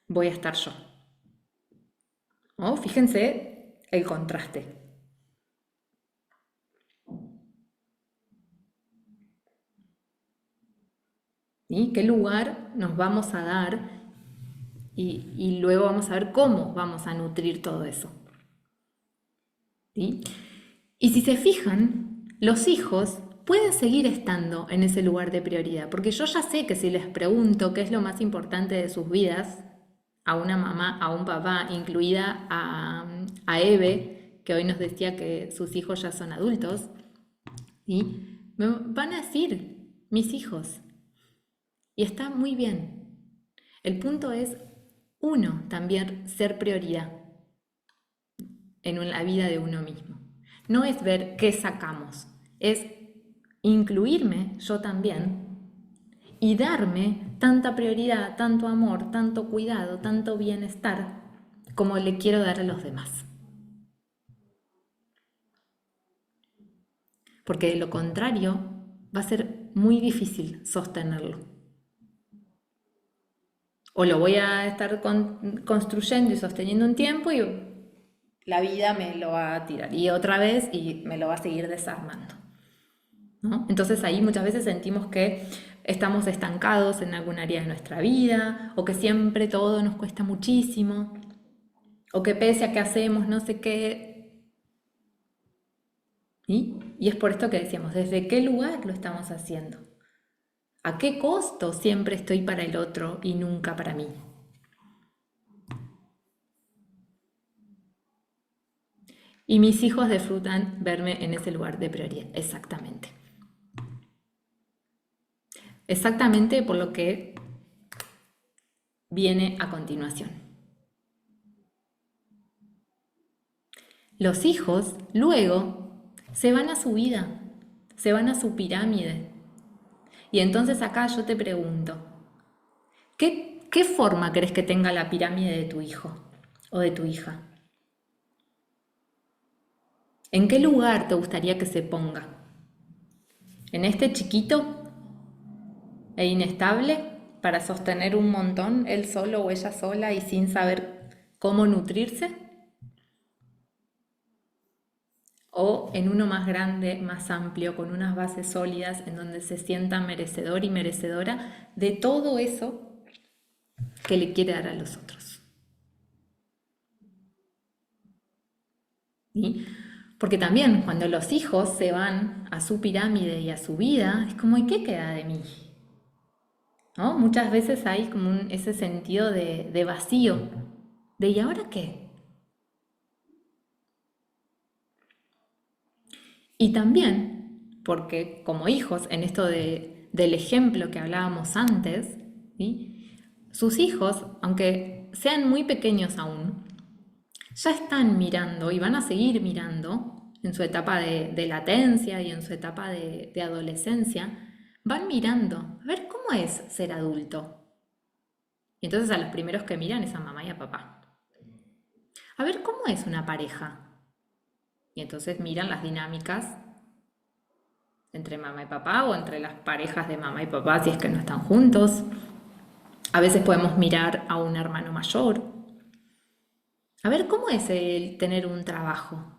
Speaker 1: voy a estar yo. ¿No? Fíjense el contraste. ¿Sí? ¿Qué lugar nos vamos a dar? Y luego vamos a ver cómo vamos a nutrir todo eso. ¿Sí? Y si se fijan, los hijos pueden seguir estando en ese lugar de prioridad, porque yo ya sé que si les pregunto qué es lo más importante de sus vidas, a una mamá, a un papá, incluida a Eve, que hoy nos decía que sus hijos ya son adultos, ¿sí? Me van a decir, mis hijos, y está muy bien. El punto es, uno, también ser prioridad en la vida de uno mismo. No es ver qué sacamos, es incluirme yo también y darme tanta prioridad, tanto amor, tanto cuidado, tanto bienestar como le quiero dar a los demás. Porque de lo contrario va a ser muy difícil sostenerlo. O lo voy a estar construyendo y sosteniendo un tiempo y la vida me lo va a tirar y otra vez y me lo va a seguir desarmando, ¿no? Entonces ahí muchas veces sentimos que estamos estancados en algún área de nuestra vida o que siempre todo nos cuesta muchísimo o que pese a que hacemos no sé qué. ¿Sí? Y es por esto que decíamos, ¿desde qué lugar lo estamos haciendo? ¿A qué costo siempre estoy para el otro y nunca para mí? Y mis hijos disfrutan verme en ese lugar de prioridad, exactamente. Exactamente por lo que viene a continuación. Los hijos luego se van a su vida, se van a su pirámide. Y entonces acá yo te pregunto, ¿qué forma crees que tenga la pirámide de tu hijo o de tu hija? ¿En qué lugar te gustaría que se ponga? ¿En este chiquito e inestable para sostener un montón, él solo o ella sola y sin saber cómo nutrirse? o en uno más grande, más amplio, con unas bases sólidas en donde se sienta merecedor y merecedora de todo eso que le quiere dar a los otros. ¿Sí? Porque también cuando los hijos se van a su pirámide y a su vida, es como, ¿y qué queda de mí? ¿No? Muchas veces hay como ese sentido de vacío, de ¿y ahora qué? Y también, porque como hijos, en esto del ejemplo que hablábamos antes, ¿sí? Sus hijos, aunque sean muy pequeños aún, ya están mirando y van a seguir mirando en su etapa de latencia y en su etapa de adolescencia, van mirando a ver cómo es ser adulto. Y entonces a los primeros que miran es a mamá y a papá. A ver cómo es una pareja. Y entonces miran las dinámicas entre mamá y papá o entre las parejas de mamá y papá si es que no están juntos. A veces podemos mirar a un hermano mayor. A ver cómo es el tener un trabajo.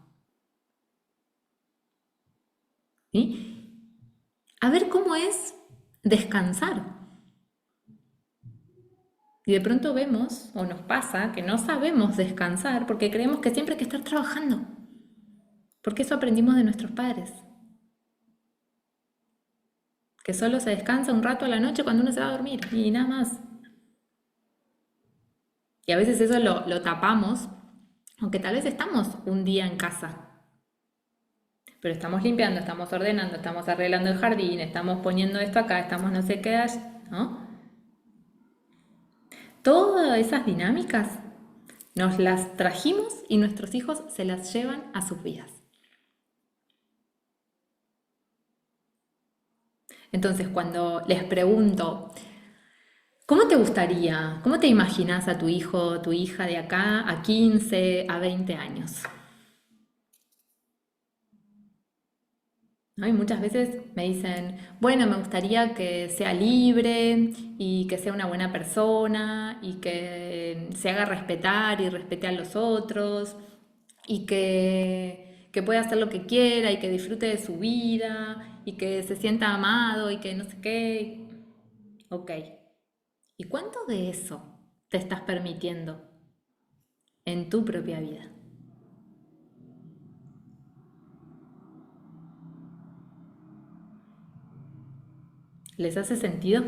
Speaker 1: ¿Sí? A ver cómo es descansar. Y de pronto vemos o nos pasa que no sabemos descansar porque creemos que siempre hay que estar trabajando. Porque eso aprendimos de nuestros padres. Que solo se descansa un rato a la noche cuando uno se va a dormir y nada más. Y a veces eso lo tapamos, aunque tal vez estamos un día en casa. Pero estamos limpiando, estamos ordenando, estamos arreglando el jardín, estamos poniendo esto acá, estamos no sé qué, ¿no? Todas esas dinámicas nos las trajimos y nuestros hijos se las llevan a sus vidas. Entonces, cuando les pregunto, ¿cómo te gustaría, cómo te imaginas a tu hijo o tu hija de acá a 15, a 20 años? ¿No? Y muchas veces me dicen, bueno, me gustaría que sea libre y que sea una buena persona y que se haga respetar y respete a los otros y que pueda hacer lo que quiera y que disfrute de su vida y que se sienta amado y que no sé qué. Ok. ¿Y cuánto de eso te estás permitiendo en tu propia vida? ¿Les hace sentido?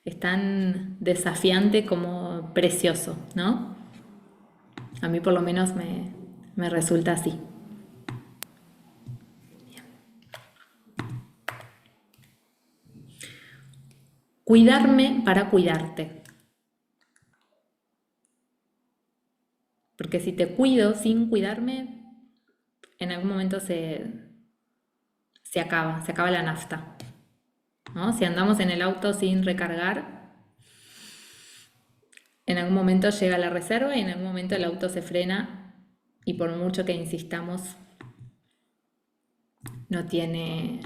Speaker 1: Es tan desafiante como precioso, ¿no? A mí por lo menos me resulta así. Cuidarme para cuidarte. Porque si te cuido sin cuidarme, en algún momento se acaba la nafta, ¿no? Si andamos en el auto sin recargar, en algún momento llega la reserva y en algún momento el auto se frena y por mucho que insistamos, no tiene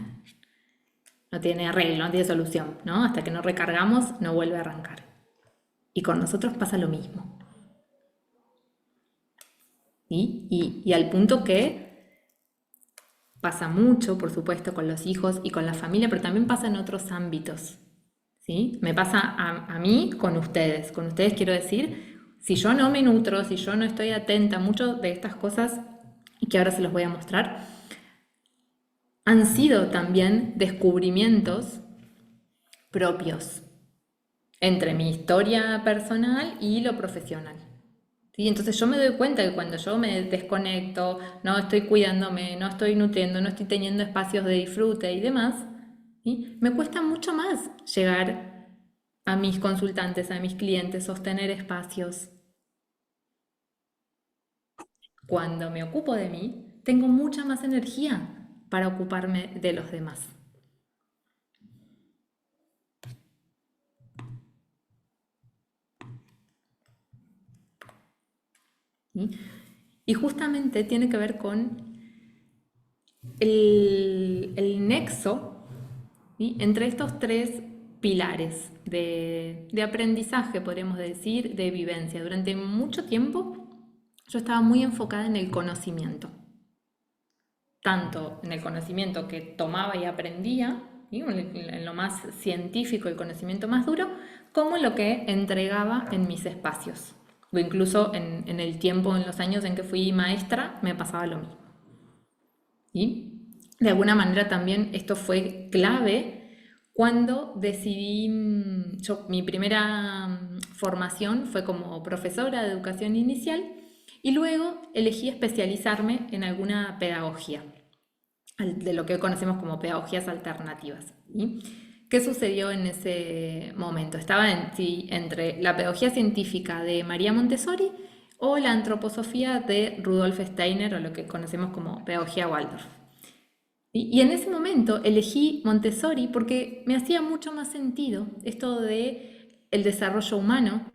Speaker 1: arreglo, no tiene solución, ¿no? Hasta que no recargamos, no vuelve a arrancar. Y con nosotros pasa lo mismo. Y al punto que pasa mucho, por supuesto, con los hijos y con la familia, pero también pasa en otros ámbitos. ¿Sí? Me pasa a mí con ustedes. Con ustedes quiero decir, si yo no me nutro, si yo no estoy atenta a muchas de estas cosas, y que ahora se los voy a mostrar, han sido también descubrimientos propios entre mi historia personal y lo profesional. ¿Sí? Entonces yo me doy cuenta que cuando yo me desconecto, no estoy cuidándome, no estoy nutriendo, no estoy teniendo espacios de disfrute y demás, ¿sí? Me cuesta mucho más llegar a mis consultantes, a mis clientes, sostener espacios. Cuando me ocupo de mí, tengo mucha más energía para ocuparme de los demás. ¿Sí? Y justamente tiene que ver con el nexo, ¿sí? Entre estos tres pilares de aprendizaje, podríamos decir, de vivencia. Durante mucho tiempo yo estaba muy enfocada en el conocimiento, tanto en el conocimiento que tomaba y aprendía, ¿sí? En lo más científico, el conocimiento más duro, como en lo que entregaba en mis espacios. O incluso en el tiempo, en los años en que fui maestra, me pasaba lo mismo. ¿Sí? De alguna manera también esto fue clave cuando decidí, mi primera formación fue como profesora de educación inicial y luego elegí especializarme en alguna pedagogía, de lo que hoy conocemos como pedagogías alternativas. ¿Sí? ¿Qué sucedió en ese momento? Estaba entre la pedagogía científica de María Montessori o la antroposofía de Rudolf Steiner, o lo que conocemos como pedagogía Waldorf. Y en ese momento elegí Montessori porque me hacía mucho más sentido esto de el desarrollo humano.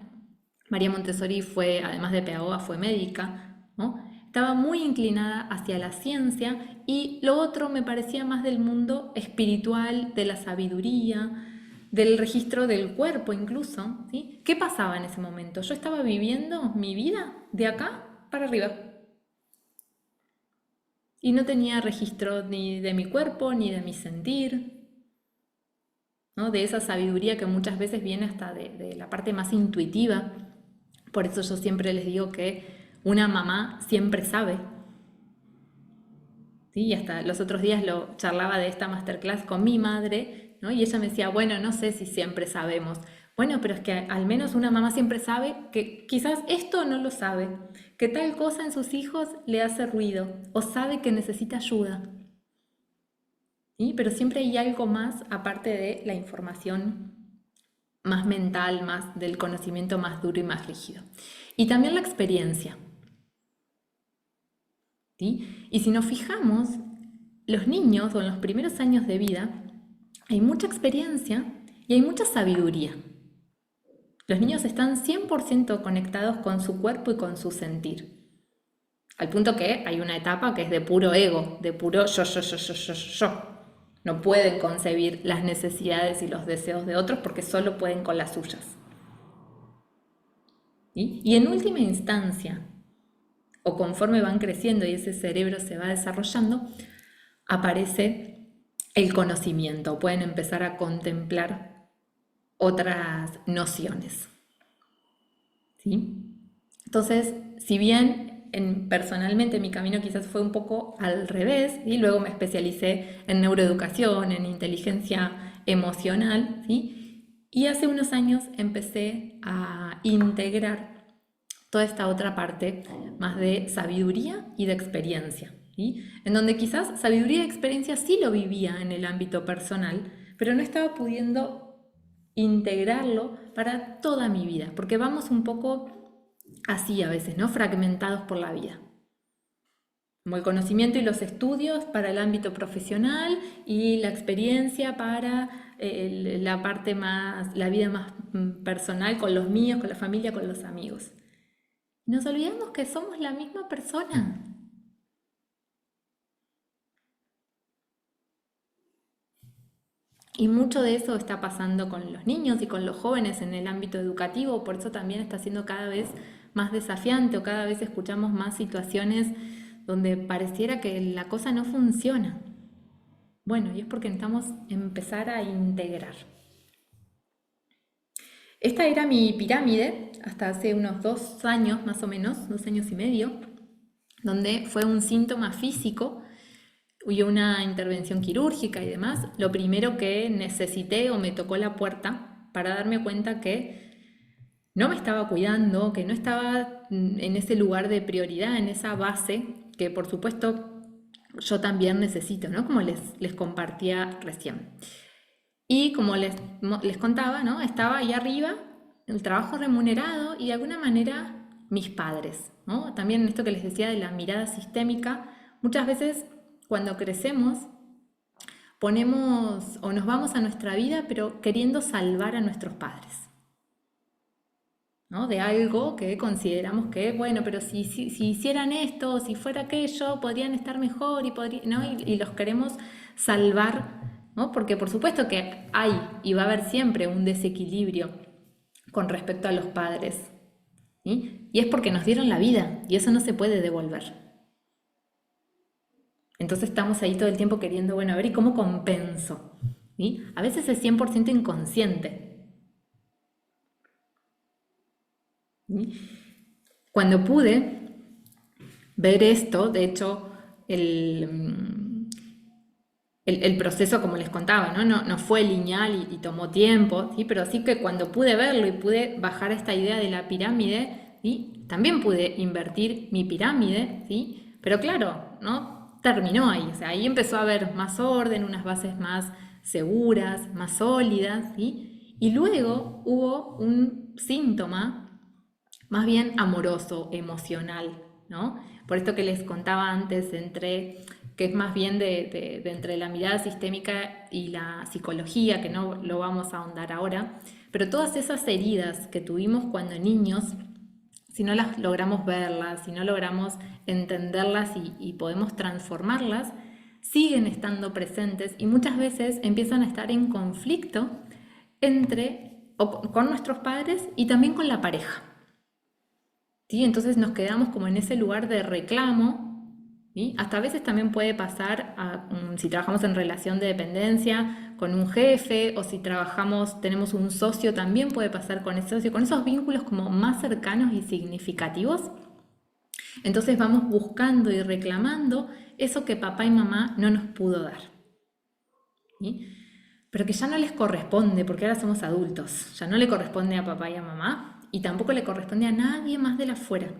Speaker 1: María Montessori fue, además de pedagoga, fue médica, ¿no? Estaba muy inclinada hacia la ciencia y lo otro me parecía más del mundo espiritual, de la sabiduría, del registro del cuerpo incluso, ¿sí? ¿Qué pasaba en ese momento? Yo estaba viviendo mi vida de acá para arriba y no tenía registro ni de mi cuerpo ni de mi sentir, ¿no? De esa sabiduría que muchas veces viene hasta de la parte más intuitiva. Por eso yo siempre les digo que una mamá siempre sabe. ¿Sí? Y hasta los otros días lo charlaba de esta masterclass con mi madre, ¿no? Y ella me decía, bueno, no sé si siempre sabemos. Bueno, pero es que al menos una mamá siempre sabe que quizás esto no lo sabe, que tal cosa en sus hijos le hace ruido o sabe que necesita ayuda. ¿Sí? Pero siempre hay algo más aparte de la información más mental, más del conocimiento más duro y más rígido. Y también la experiencia. ¿Sí? Y si nos fijamos, los niños o en los primeros años de vida hay mucha experiencia y hay mucha sabiduría. Los niños están 100% conectados con su cuerpo y con su sentir. Al punto que hay una etapa que es de puro ego, de puro yo. No pueden concebir las necesidades y los deseos de otros porque solo pueden con las suyas. ¿Sí? Y en última instancia, o conforme van creciendo y ese cerebro se va desarrollando, aparece el conocimiento, pueden empezar a contemplar otras nociones. ¿Sí? Entonces, si bien personalmente mi camino quizás fue un poco al revés, y luego me especialicé en neuroeducación, en inteligencia emocional, ¿sí? Y hace unos años empecé a integrar toda esta otra parte más de sabiduría y de experiencia, ¿sí? En donde quizás sabiduría y experiencia sí lo vivía en el ámbito personal, pero no estaba pudiendo integrarlo para toda mi vida, porque vamos un poco así a veces, ¿no? Fragmentados por la vida. Como el conocimiento y los estudios para el ámbito profesional y la experiencia para la parte más, la vida más personal con los míos, con la familia, con los amigos. Nos olvidamos que somos la misma persona. Y mucho de eso está pasando con los niños y con los jóvenes en el ámbito educativo, por eso también está siendo cada vez más desafiante o cada vez escuchamos más situaciones donde pareciera que la cosa no funciona. Bueno, y es porque necesitamos empezar a integrar. Esta era mi pirámide hasta hace unos 2 años más o menos, 2 años y medio, donde fue un síntoma físico y una intervención quirúrgica y demás. Lo primero que necesité o me tocó la puerta para darme cuenta que no me estaba cuidando, que no estaba en ese lugar de prioridad, en esa base que por supuesto yo también necesito, ¿no? Como les compartía recién. Y como les contaba, ¿no? Estaba ahí arriba el trabajo remunerado y de alguna manera mis padres, ¿no? También esto que les decía de la mirada sistémica, muchas veces cuando crecemos ponemos o nos vamos a nuestra vida pero queriendo salvar a nuestros padres, ¿no? De algo que consideramos que, bueno, pero si hicieran esto, si fuera aquello, podrían estar mejor y, ¿no? y los queremos salvar ¿no? Porque por supuesto que hay y va a haber siempre un desequilibrio con respecto a los padres, ¿sí? Y es porque nos dieron la vida y eso no se puede devolver. Entonces estamos ahí todo el tiempo queriendo, bueno, a ver, ¿y cómo compenso? ¿Sí? A veces es 100% inconsciente. ¿Sí? Cuando pude ver esto, de hecho, el proceso, como les contaba, no fue lineal y tomó tiempo, ¿sí? Pero sí que cuando pude verlo y pude bajar esta idea de la pirámide, ¿sí? También pude invertir mi pirámide, ¿sí? Pero claro, no terminó ahí, o sea, ahí empezó a haber más orden, unas bases más seguras, más sólidas, ¿sí? Y luego hubo un síntoma más bien amoroso, emocional, ¿no? Por esto que les contaba antes, que es más bien de entre la mirada sistémica y la psicología, que no lo vamos a ahondar ahora, pero todas esas heridas que tuvimos cuando niños, si no las logramos verlas, si no logramos entenderlas y podemos transformarlas, siguen estando presentes y muchas veces empiezan a estar en conflicto con nuestros padres y también con la pareja. ¿Sí? Entonces nos quedamos como en ese lugar de reclamo, ¿sí? Hasta a veces también puede pasar, si trabajamos en relación de dependencia con un jefe o si tenemos un socio, también puede pasar con ese socio, con esos vínculos como más cercanos y significativos. Entonces vamos buscando y reclamando eso que papá y mamá no nos pudo dar, ¿sí? Pero que ya no les corresponde, porque ahora somos adultos, ya no le corresponde a papá y a mamá, y tampoco le corresponde a nadie más de la afuera.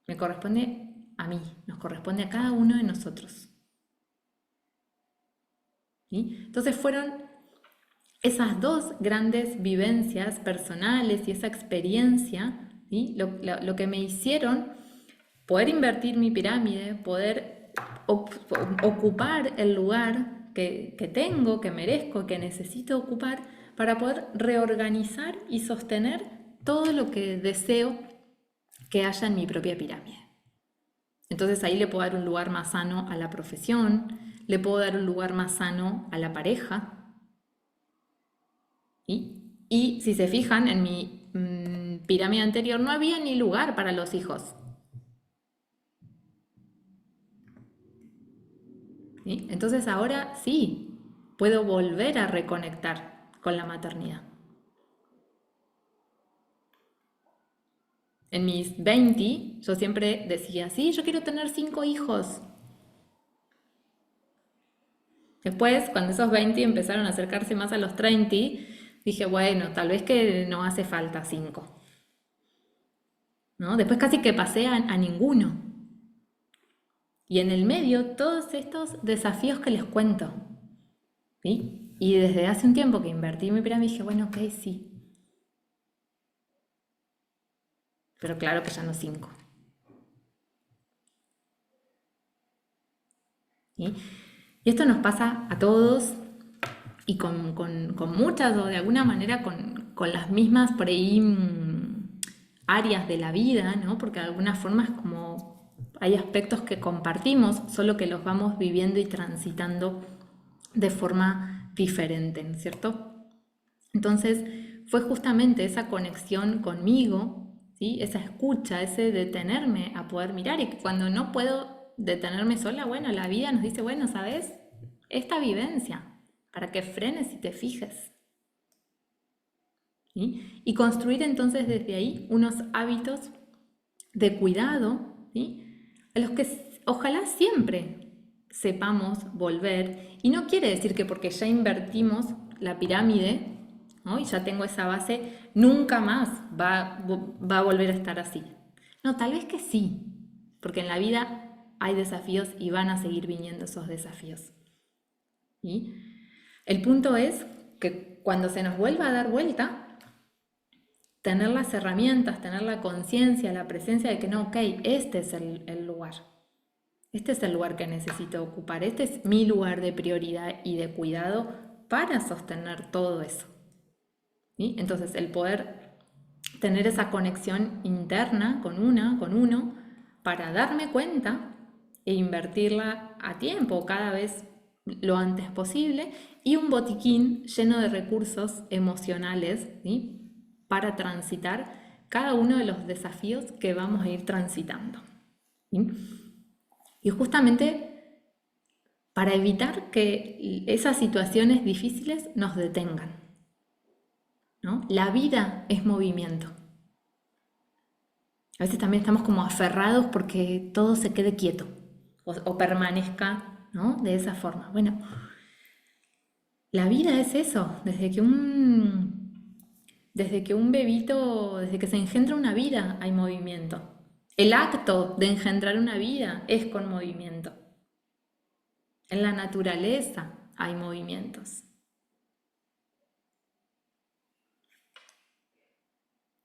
Speaker 1: Me corresponde a mí, nos corresponde a cada uno de nosotros. ¿Sí? Entonces fueron esas dos grandes vivencias personales y esa experiencia, ¿sí? Lo que me hicieron poder invertir mi pirámide, poder ocupar el lugar que tengo, que merezco, que necesito ocupar para poder reorganizar y sostener todo lo que deseo que haya en mi propia pirámide. Entonces ahí le puedo dar un lugar más sano a la profesión, le puedo dar un lugar más sano a la pareja. Y si se fijan, en mi pirámide anterior no había ni lugar para los hijos. ¿Sí? Entonces ahora sí, puedo volver a reconectar con la maternidad. En mis 20, yo siempre decía, sí, yo quiero tener 5 hijos. Después, cuando esos 20 empezaron a acercarse más a los 30, dije, bueno, tal vez que no hace falta 5. ¿No? Después casi que pasé a ninguno. Y en el medio, todos estos desafíos que les cuento. ¿Sí? Y desde hace un tiempo que invertí en mi pirámide, dije, bueno, ok, sí. Pero claro que ya no 5. ¿Sí? Y esto nos pasa a todos y con muchas o de alguna manera con las mismas por ahí áreas de la vida, ¿no? Porque de alguna forma es como hay aspectos que compartimos, solo que los vamos viviendo y transitando de forma diferente, ¿no es cierto? Entonces fue justamente esa conexión conmigo, ¿sí? Esa escucha, ese detenerme a poder mirar y que cuando no puedo detenerme sola, bueno, la vida nos dice, bueno, ¿sabes? Esta vivencia, para que frenes y te fijes. ¿Sí? Y construir entonces desde ahí unos hábitos de cuidado, ¿sí? A los que ojalá siempre sepamos volver. Y no quiere decir que porque ya invertimos la pirámide, ¿no? Y ya tengo esa base, nunca más va a volver a estar así. No, tal vez que sí, porque en la vida hay desafíos y van a seguir viniendo esos desafíos. ¿Sí? El punto es que cuando se nos vuelva a dar vuelta, tener las herramientas, tener la conciencia, la presencia de que no, ok, este es el lugar. Este es el lugar que necesito ocupar. Este es mi lugar de prioridad y de cuidado para sostener todo eso. ¿Sí? Entonces, el poder tener esa conexión interna con uno, para darme cuenta e invertirla a tiempo, cada vez lo antes posible y un botiquín lleno de recursos emocionales, ¿sí? Para transitar cada uno de los desafíos que vamos a ir transitando, ¿sí? Y justamente para evitar que esas situaciones difíciles nos detengan, ¿no? La vida es movimiento. A veces también estamos como aferrados porque todo se quede quieto o permanezca, ¿no? De esa forma. Bueno, la vida es eso, desde que un bebito, desde que se engendra una vida, hay movimiento. El acto de engendrar una vida es con movimiento. En la naturaleza hay movimientos,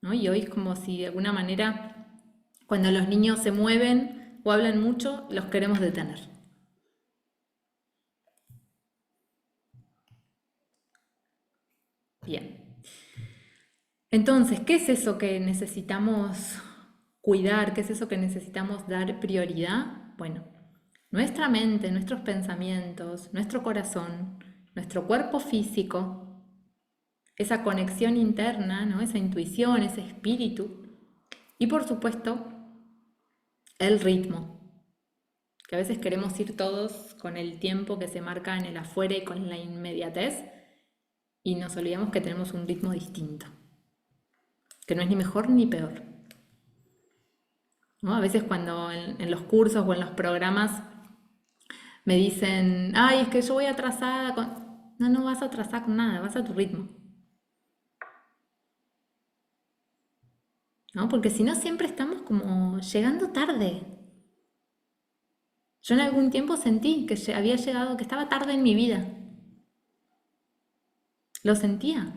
Speaker 1: ¿no? Y hoy es como si de alguna manera, cuando los niños se mueven o hablan mucho, los queremos detener. Bien. Entonces, ¿qué es eso que necesitamos cuidar? ¿Qué es eso que necesitamos dar prioridad? Bueno, nuestra mente, nuestros pensamientos, nuestro corazón, nuestro cuerpo físico, esa conexión interna, ¿no? Esa intuición, ese espíritu y por supuesto el ritmo, que a veces queremos ir todos con el tiempo que se marca en el afuera y con la inmediatez y nos olvidamos que tenemos un ritmo distinto, que no es ni mejor ni peor, ¿no? A veces cuando en los cursos o en los programas me dicen, ay, es que yo voy atrasada con... No, no vas a atrasar con nada, vas a tu ritmo, ¿no? Porque si no siempre estamos como llegando tarde. Yo en algún tiempo sentí que había llegado, que estaba tarde en mi vida. Lo sentía,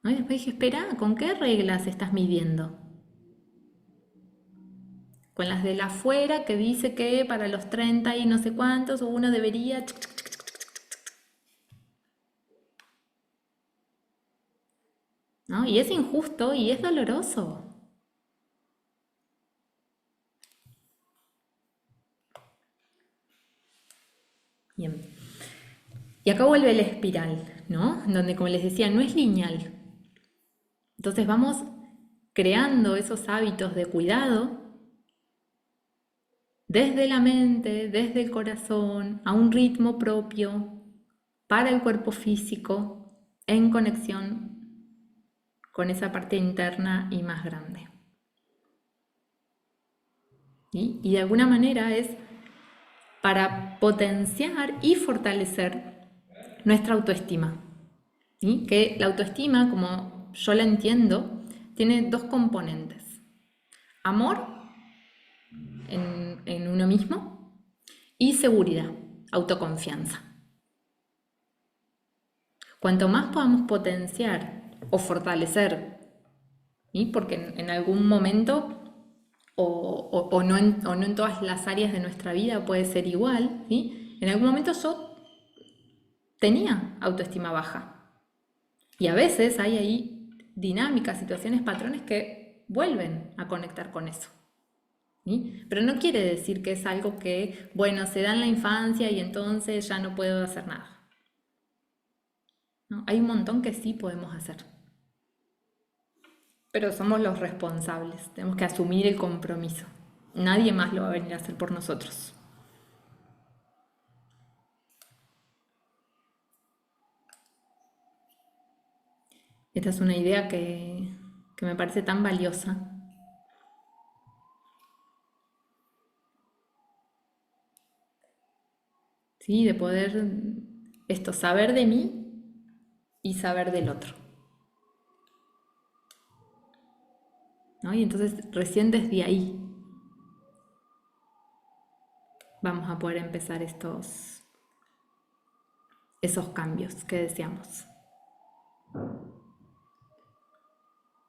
Speaker 1: ¿no? Y después dije, espera, ¿con qué reglas estás midiendo? Con las de la afuera que dice que para los 30 y no sé cuántos uno debería... ¿No? Y es injusto y es doloroso. Bien. Y acá vuelve la espiral, ¿no? Donde, como les decía, no es lineal. Entonces vamos creando esos hábitos de cuidado desde la mente, desde el corazón, a un ritmo propio, para el cuerpo físico, en conexión con esa parte interna y más grande. ¿Sí? Y de alguna manera es para potenciar y fortalecer nuestra autoestima. ¿Sí? Que la autoestima, como yo la entiendo, tiene dos componentes. Amor en uno mismo y seguridad, autoconfianza. Cuanto más podamos potenciar o fortalecer, ¿sí? Porque en algún momento o no en todas las áreas de nuestra vida puede ser igual, ¿sí? En algún momento yo tenía autoestima baja y a veces hay ahí dinámicas, situaciones, patrones que vuelven a conectar con eso. ¿Sí? Pero no quiere decir que es algo que, bueno, se da en la infancia y entonces ya no puedo hacer nada, ¿no? Hay un montón que sí podemos hacer, pero somos los responsables, tenemos que asumir el compromiso. Nadie más lo va a venir a hacer por nosotros. Esta es una idea que me parece tan valiosa. ¿Sí? De poder esto, saber de mí y saber del otro, ¿no? Y entonces recién desde ahí vamos a poder empezar esos cambios que deseamos.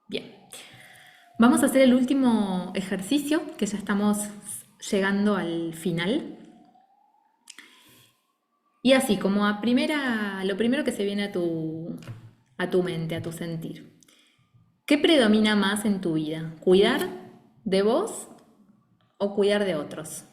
Speaker 1: Bien, vamos a hacer el último ejercicio, que ya estamos llegando al final. Y así, como lo primero que se viene a tu mente, a tu sentir. ¿Qué predomina más en tu vida? ¿Cuidar de vos o cuidar de otros?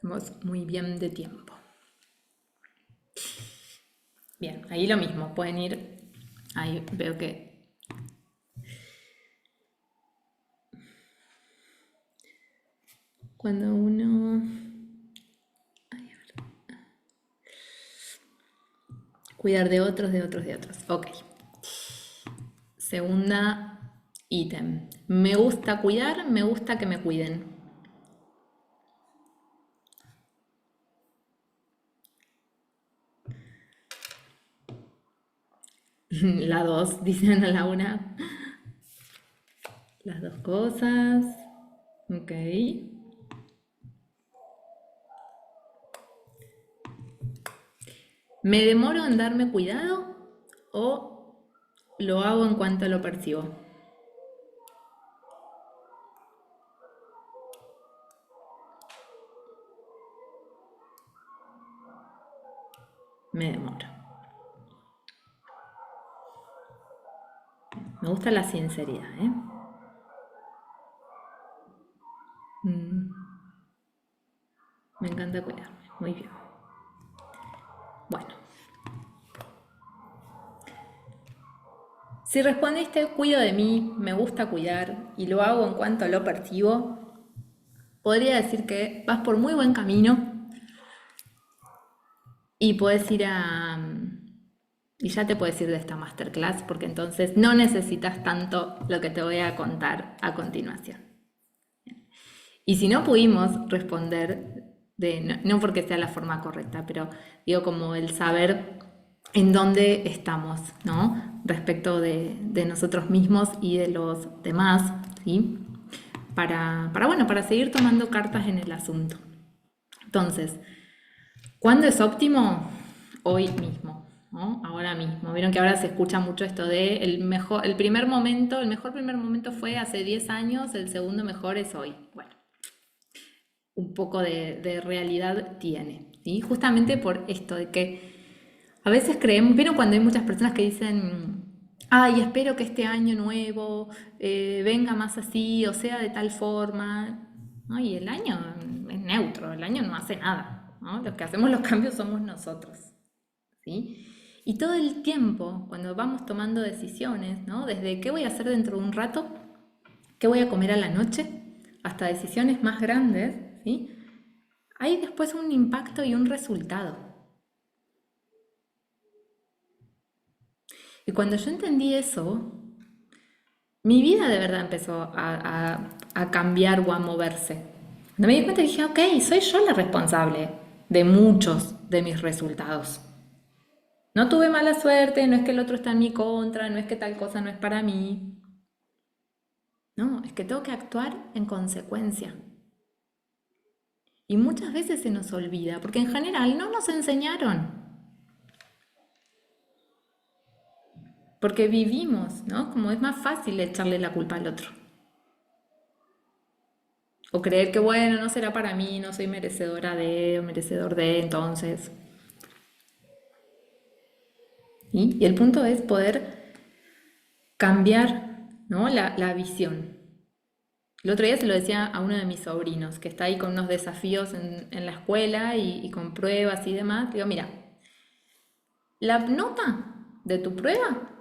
Speaker 1: Vamos muy bien de tiempo. Bien, ahí lo mismo, pueden ir, ahí veo que cuando uno... Cuidar de otros, de otros, de otros. Ok. Segunda ítem. Me gusta cuidar, me gusta que me cuiden. La dos, dicen a la una. Las dos cosas. Ok. ¿Me demoro en darme cuidado o lo hago en cuanto lo percibo? Me demoro. Me gusta la sinceridad, ¿eh? Mm, me encanta cuidarme. Muy bien. Bueno. Si respondiste cuido de mí, me gusta cuidar y lo hago en cuanto lo percibo, podría decir que vas por muy buen camino y puedes ir a... Y ya te puedes ir de esta masterclass porque entonces no necesitas tanto lo que te voy a contar a continuación. Y si no pudimos responder, no porque sea la forma correcta, pero digo como el saber en dónde estamos, ¿no? Respecto de nosotros mismos y de los demás, ¿sí? Para seguir tomando cartas en el asunto. Entonces, ¿cuándo es óptimo? Hoy mismo, ¿no? Ahora mismo. Vieron que ahora se escucha mucho esto de el mejor primer momento fue hace 10 años, el segundo mejor es hoy. Bueno, un poco de realidad tiene, ¿sí? Justamente por esto de que a veces creemos, pero cuando hay muchas personas que dicen, ay, espero que este año nuevo venga más así o sea de tal forma, ¿no? Y el año es neutro, el año no hace nada, ¿no? Los que hacemos los cambios somos nosotros, ¿sí? Y todo el tiempo, cuando vamos tomando decisiones, ¿no? Desde qué voy a hacer dentro de un rato, qué voy a comer a la noche, hasta decisiones más grandes, ¿sí? Hay después un impacto y un resultado. Y cuando yo entendí eso, mi vida de verdad empezó a cambiar o a moverse. Cuando me di cuenta dije, ok, soy yo la responsable de muchos de mis resultados. No tuve mala suerte, no es que el otro está en mi contra, no es que tal cosa no es para mí. No, es que tengo que actuar en consecuencia. Y muchas veces se nos olvida, porque en general no nos enseñaron. Porque vivimos, ¿no? Como es más fácil echarle la culpa al otro. O creer que, bueno, no será para mí, no soy merecedora de o merecedor de, entonces. ¿Sí? Y el punto es poder cambiar, ¿no? la visión. El otro día se lo decía a uno de mis sobrinos, que está ahí con unos desafíos en la escuela y con pruebas y demás. Digo, mira, la nota de tu prueba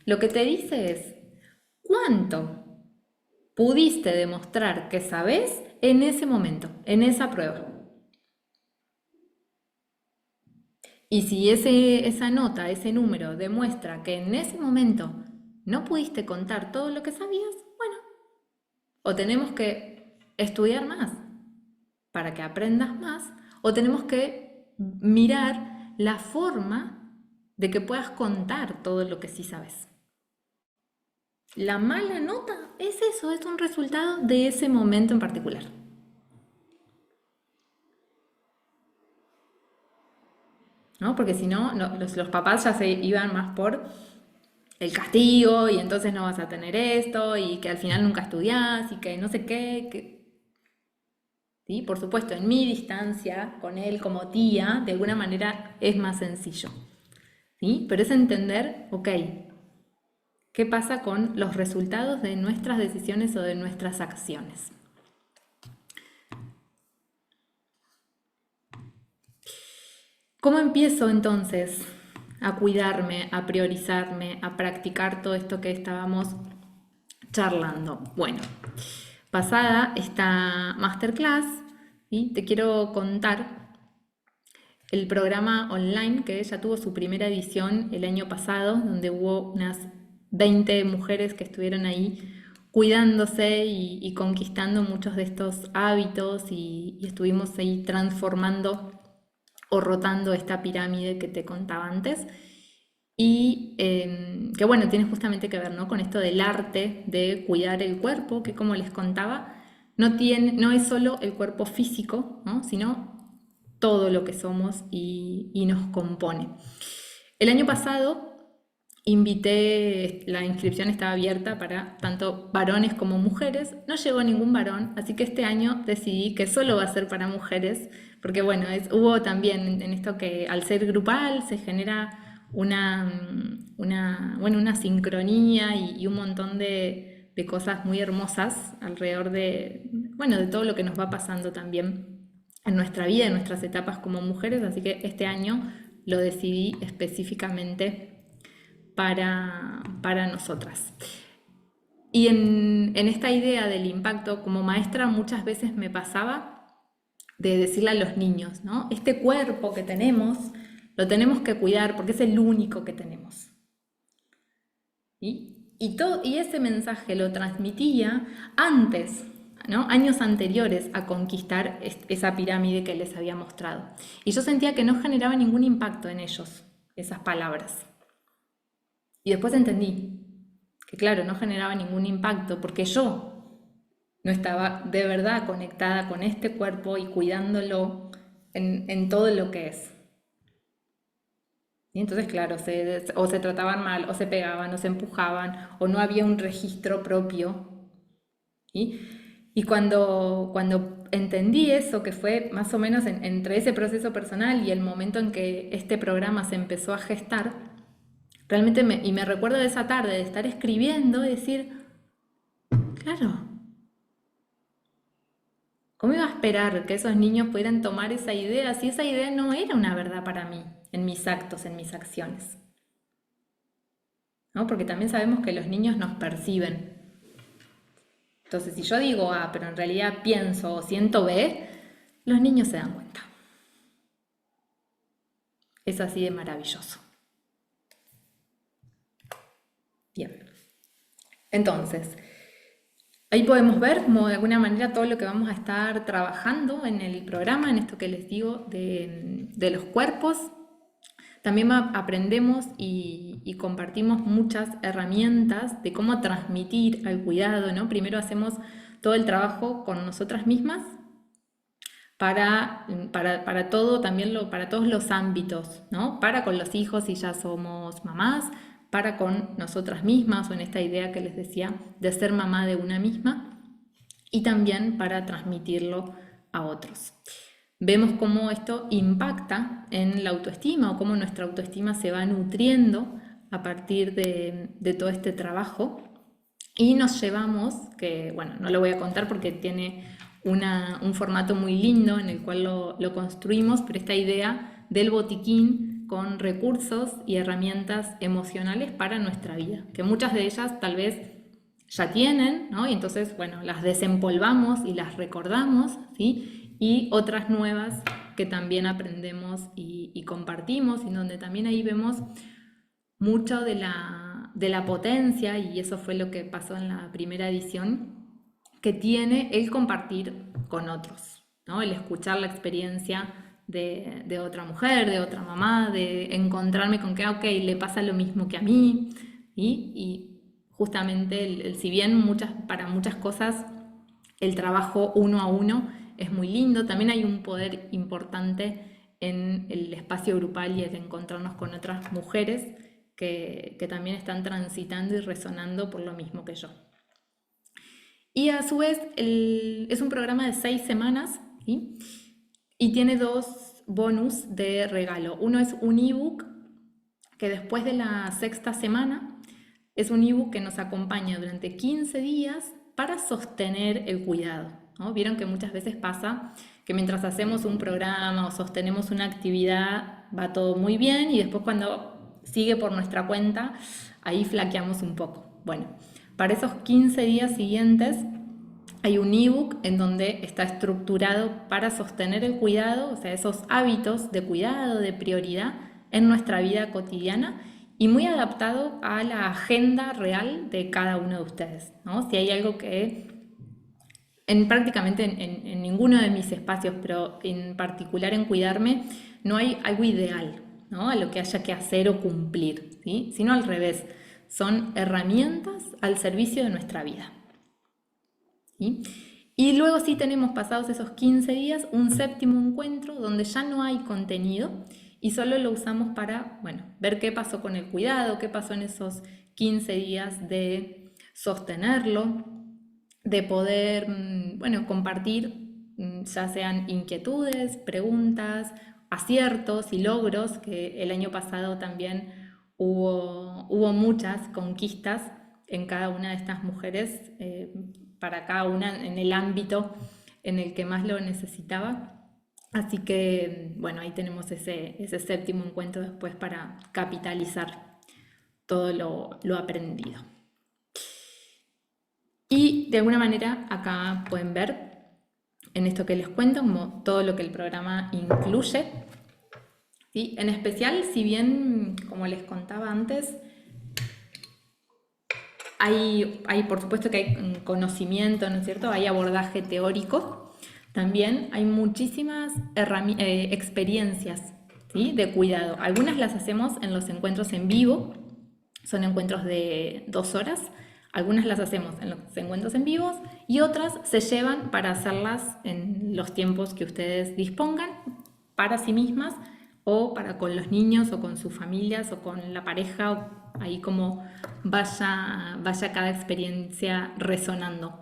Speaker 1: lo que te dice es cuánto pudiste demostrar que sabes en ese momento, en esa prueba. Y si esa nota, ese número demuestra que en ese momento no pudiste contar todo lo que sabías, bueno, o tenemos que estudiar más para que aprendas más, o tenemos que mirar la forma de que puedas contar todo lo que sí sabes. La mala nota es eso, es un resultado de ese momento en particular. ¿No? Porque si no, los papás ya se iban más por el castigo y entonces no vas a tener esto y que al final nunca estudiás y que no sé qué. ¿Sí? Por supuesto, en mi distancia con él como tía, de alguna manera es más sencillo. ¿Sí? Pero es entender, ok, ¿qué pasa con los resultados de nuestras decisiones o de nuestras acciones? ¿Cómo empiezo entonces a cuidarme, a priorizarme, a practicar todo esto que estábamos charlando? Bueno, pasada esta masterclass, ¿sí? Te quiero contar el programa online que ya tuvo su primera edición el año pasado, donde hubo unas 20 mujeres que estuvieron ahí cuidándose y conquistando muchos de estos hábitos y estuvimos ahí transformando o rotando esta pirámide que te contaba antes. Y que bueno, tiene justamente que ver, ¿no?, con esto del arte de cuidar el cuerpo, que como les contaba, no es solo el cuerpo físico, ¿no?, sino todo lo que somos y nos compone. El año pasado la inscripción estaba abierta para tanto varones como mujeres, no llegó ningún varón, así que este año decidí que solo va a ser para mujeres, porque bueno, hubo también en esto que al ser grupal se genera una sincronía y un montón de cosas muy hermosas alrededor de todo lo que nos va pasando también en nuestra vida, en nuestras etapas como mujeres, así que este año lo decidí específicamente para nosotras. Y en esta idea del impacto, como maestra muchas veces me pasaba de decirle a los niños, ¿no?, este cuerpo que tenemos, lo tenemos que cuidar porque es el único que tenemos. Y ese mensaje lo transmitía antes, ¿no?, años anteriores a conquistar esa pirámide que les había mostrado. Y yo sentía que no generaba ningún impacto en ellos, esas palabras. Y después entendí que, claro, no generaba ningún impacto porque yo no estaba de verdad conectada con este cuerpo y cuidándolo en todo lo que es. Y entonces, claro, o se trataban mal, o se pegaban, o se empujaban, o no había un registro propio. ¿Sí? Y cuando entendí eso, que fue más o menos entre ese proceso personal y el momento en que este programa se empezó a gestar, realmente me recuerdo de esa tarde de estar escribiendo y decir, claro, ¿cómo iba a esperar que esos niños pudieran tomar esa idea si esa idea no era una verdad para mí, en mis actos, en mis acciones? ¿No? Porque también sabemos que los niños nos perciben. Entonces, si yo digo A, pero en realidad pienso o siento B, los niños se dan cuenta. Es así de maravilloso. Bien. Entonces, ahí podemos ver, como de alguna manera, todo lo que vamos a estar trabajando en el programa, en esto que les digo de los cuerpos. También aprendemos y compartimos muchas herramientas de cómo transmitir al cuidado, ¿no? Primero hacemos todo el trabajo con nosotras mismas para todo, también para todos los ámbitos, ¿no? Para con los hijos si ya somos mamás, para con nosotras mismas o en esta idea que les decía de ser mamá de una misma y también para transmitirlo a otros. Vemos cómo esto impacta en la autoestima o cómo nuestra autoestima se va nutriendo a partir de todo este trabajo y nos llevamos, que bueno, no lo voy a contar porque tiene un formato muy lindo en el cual lo construimos, pero esta idea del botiquín con recursos y herramientas emocionales para nuestra vida, que muchas de ellas tal vez ya tienen, ¿no? Y entonces, bueno, las desempolvamos y las recordamos, ¿sí? Y otras nuevas que también aprendemos y compartimos, y donde también ahí vemos mucho de la potencia, y eso fue lo que pasó en la primera edición, que tiene el compartir con otros, ¿no? El escuchar la experiencia de otra mujer, de otra mamá, de encontrarme con que, ok, le pasa lo mismo que a mí, y justamente si bien para muchas cosas el trabajo uno a uno es muy lindo, también hay un poder importante en el espacio grupal y el encontrarnos con otras mujeres que también están transitando y resonando por lo mismo que yo. Y a su vez es un programa de 6 semanas, ¿sí? Y tiene 2 bonus de regalo. Uno es un ebook que después de la 6ª semana es un ebook que nos acompaña durante 15 días para sostener el cuidado, ¿no? Vieron que muchas veces pasa que mientras hacemos un programa o sostenemos una actividad va todo muy bien y después cuando sigue por nuestra cuenta, ahí flaqueamos un poco. Bueno, para esos 15 días siguientes hay un ebook en donde está estructurado para sostener el cuidado, o sea, esos hábitos de cuidado, de prioridad en nuestra vida cotidiana y muy adaptado a la agenda real de cada uno de ustedes, ¿no? Si hay algo que prácticamente en ninguno de mis espacios, pero en particular en cuidarme, no hay algo ideal, ¿no? A lo que haya que hacer o cumplir, ¿sí? Sino al revés, son herramientas al servicio de nuestra vida. ¿Sí? Y luego sí tenemos pasados esos 15 días un séptimo encuentro donde ya no hay contenido y solo lo usamos para, bueno, ver qué pasó con el cuidado, qué pasó en esos 15 días de sostenerlo, de poder, bueno, compartir ya sean inquietudes, preguntas, aciertos y logros, que el año pasado también hubo muchas conquistas en cada una de estas mujeres, para cada una en el ámbito en el que más lo necesitaba. Así que, bueno, ahí tenemos ese séptimo encuentro después para capitalizar todo lo aprendido. Y de alguna manera acá pueden ver en esto que les cuento como todo lo que el programa incluye. ¿Sí? En especial, si bien, como les contaba antes, hay por supuesto que hay conocimiento, ¿no es cierto? Hay abordaje teórico. También hay muchísimas experiencias, ¿sí? De cuidado. Algunas las hacemos en los encuentros en vivo, son encuentros de 2 horas. Algunas las hacemos en los encuentros en vivos y otras se llevan para hacerlas en los tiempos que ustedes dispongan para sí mismas o para con los niños o con sus familias o con la pareja, o ahí como vaya cada experiencia resonando.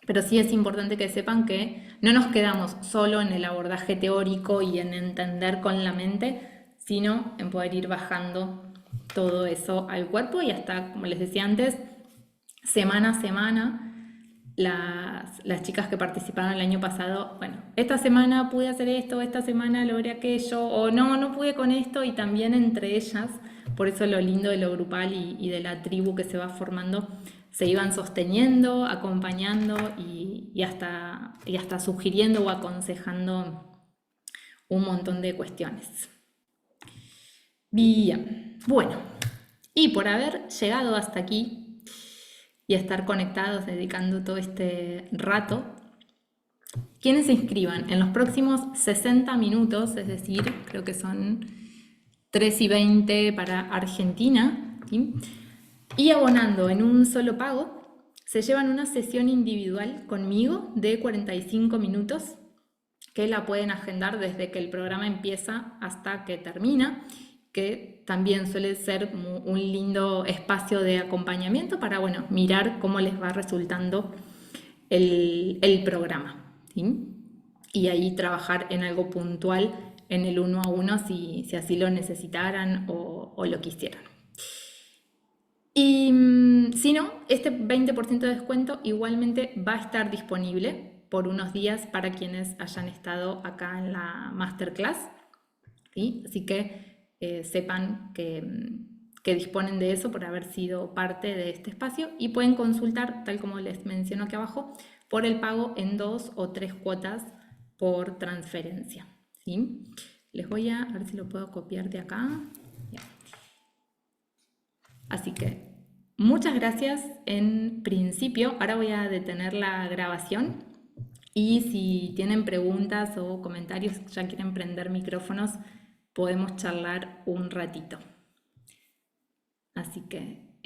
Speaker 1: Pero sí es importante que sepan que no nos quedamos solo en el abordaje teórico y en entender con la mente, sino en poder ir bajando todo eso al cuerpo y hasta, como les decía antes, semana a semana, las chicas que participaron el año pasado, bueno, esta semana pude hacer esto, esta semana logré aquello, o no pude con esto, y también entre ellas, por eso lo lindo de lo grupal y de la tribu que se va formando, se iban sosteniendo, acompañando y hasta sugiriendo o aconsejando un montón de cuestiones. Bien, bueno, y por haber llegado hasta aquí y estar conectados, dedicando todo este rato, quienes se inscriban en los próximos 60 minutos, es decir, creo que son 3:20 para Argentina, ¿sí? Y abonando en un solo pago, se llevan una sesión individual conmigo de 45 minutos, que la pueden agendar desde que el programa empieza hasta que termina, que también suele ser un lindo espacio de acompañamiento para, bueno, mirar cómo les va resultando el programa, ¿sí? Y ahí trabajar en algo puntual en el 1 a 1 si así lo necesitaran o lo quisieran. Y si no, este 20% de descuento igualmente va a estar disponible por unos días para quienes hayan estado acá en la masterclass, ¿sí? Así que sepan que disponen de eso por haber sido parte de este espacio y pueden consultar, tal como les menciono aquí abajo, por el pago en 2 o 3 cuotas por transferencia, ¿sí? Les voy a ver si lo puedo copiar de acá. Bien. Así que muchas gracias en principio. Ahora voy a detener la grabación y si tienen preguntas o comentarios, ya quieren prender micrófonos, podemos charlar un ratito. Así que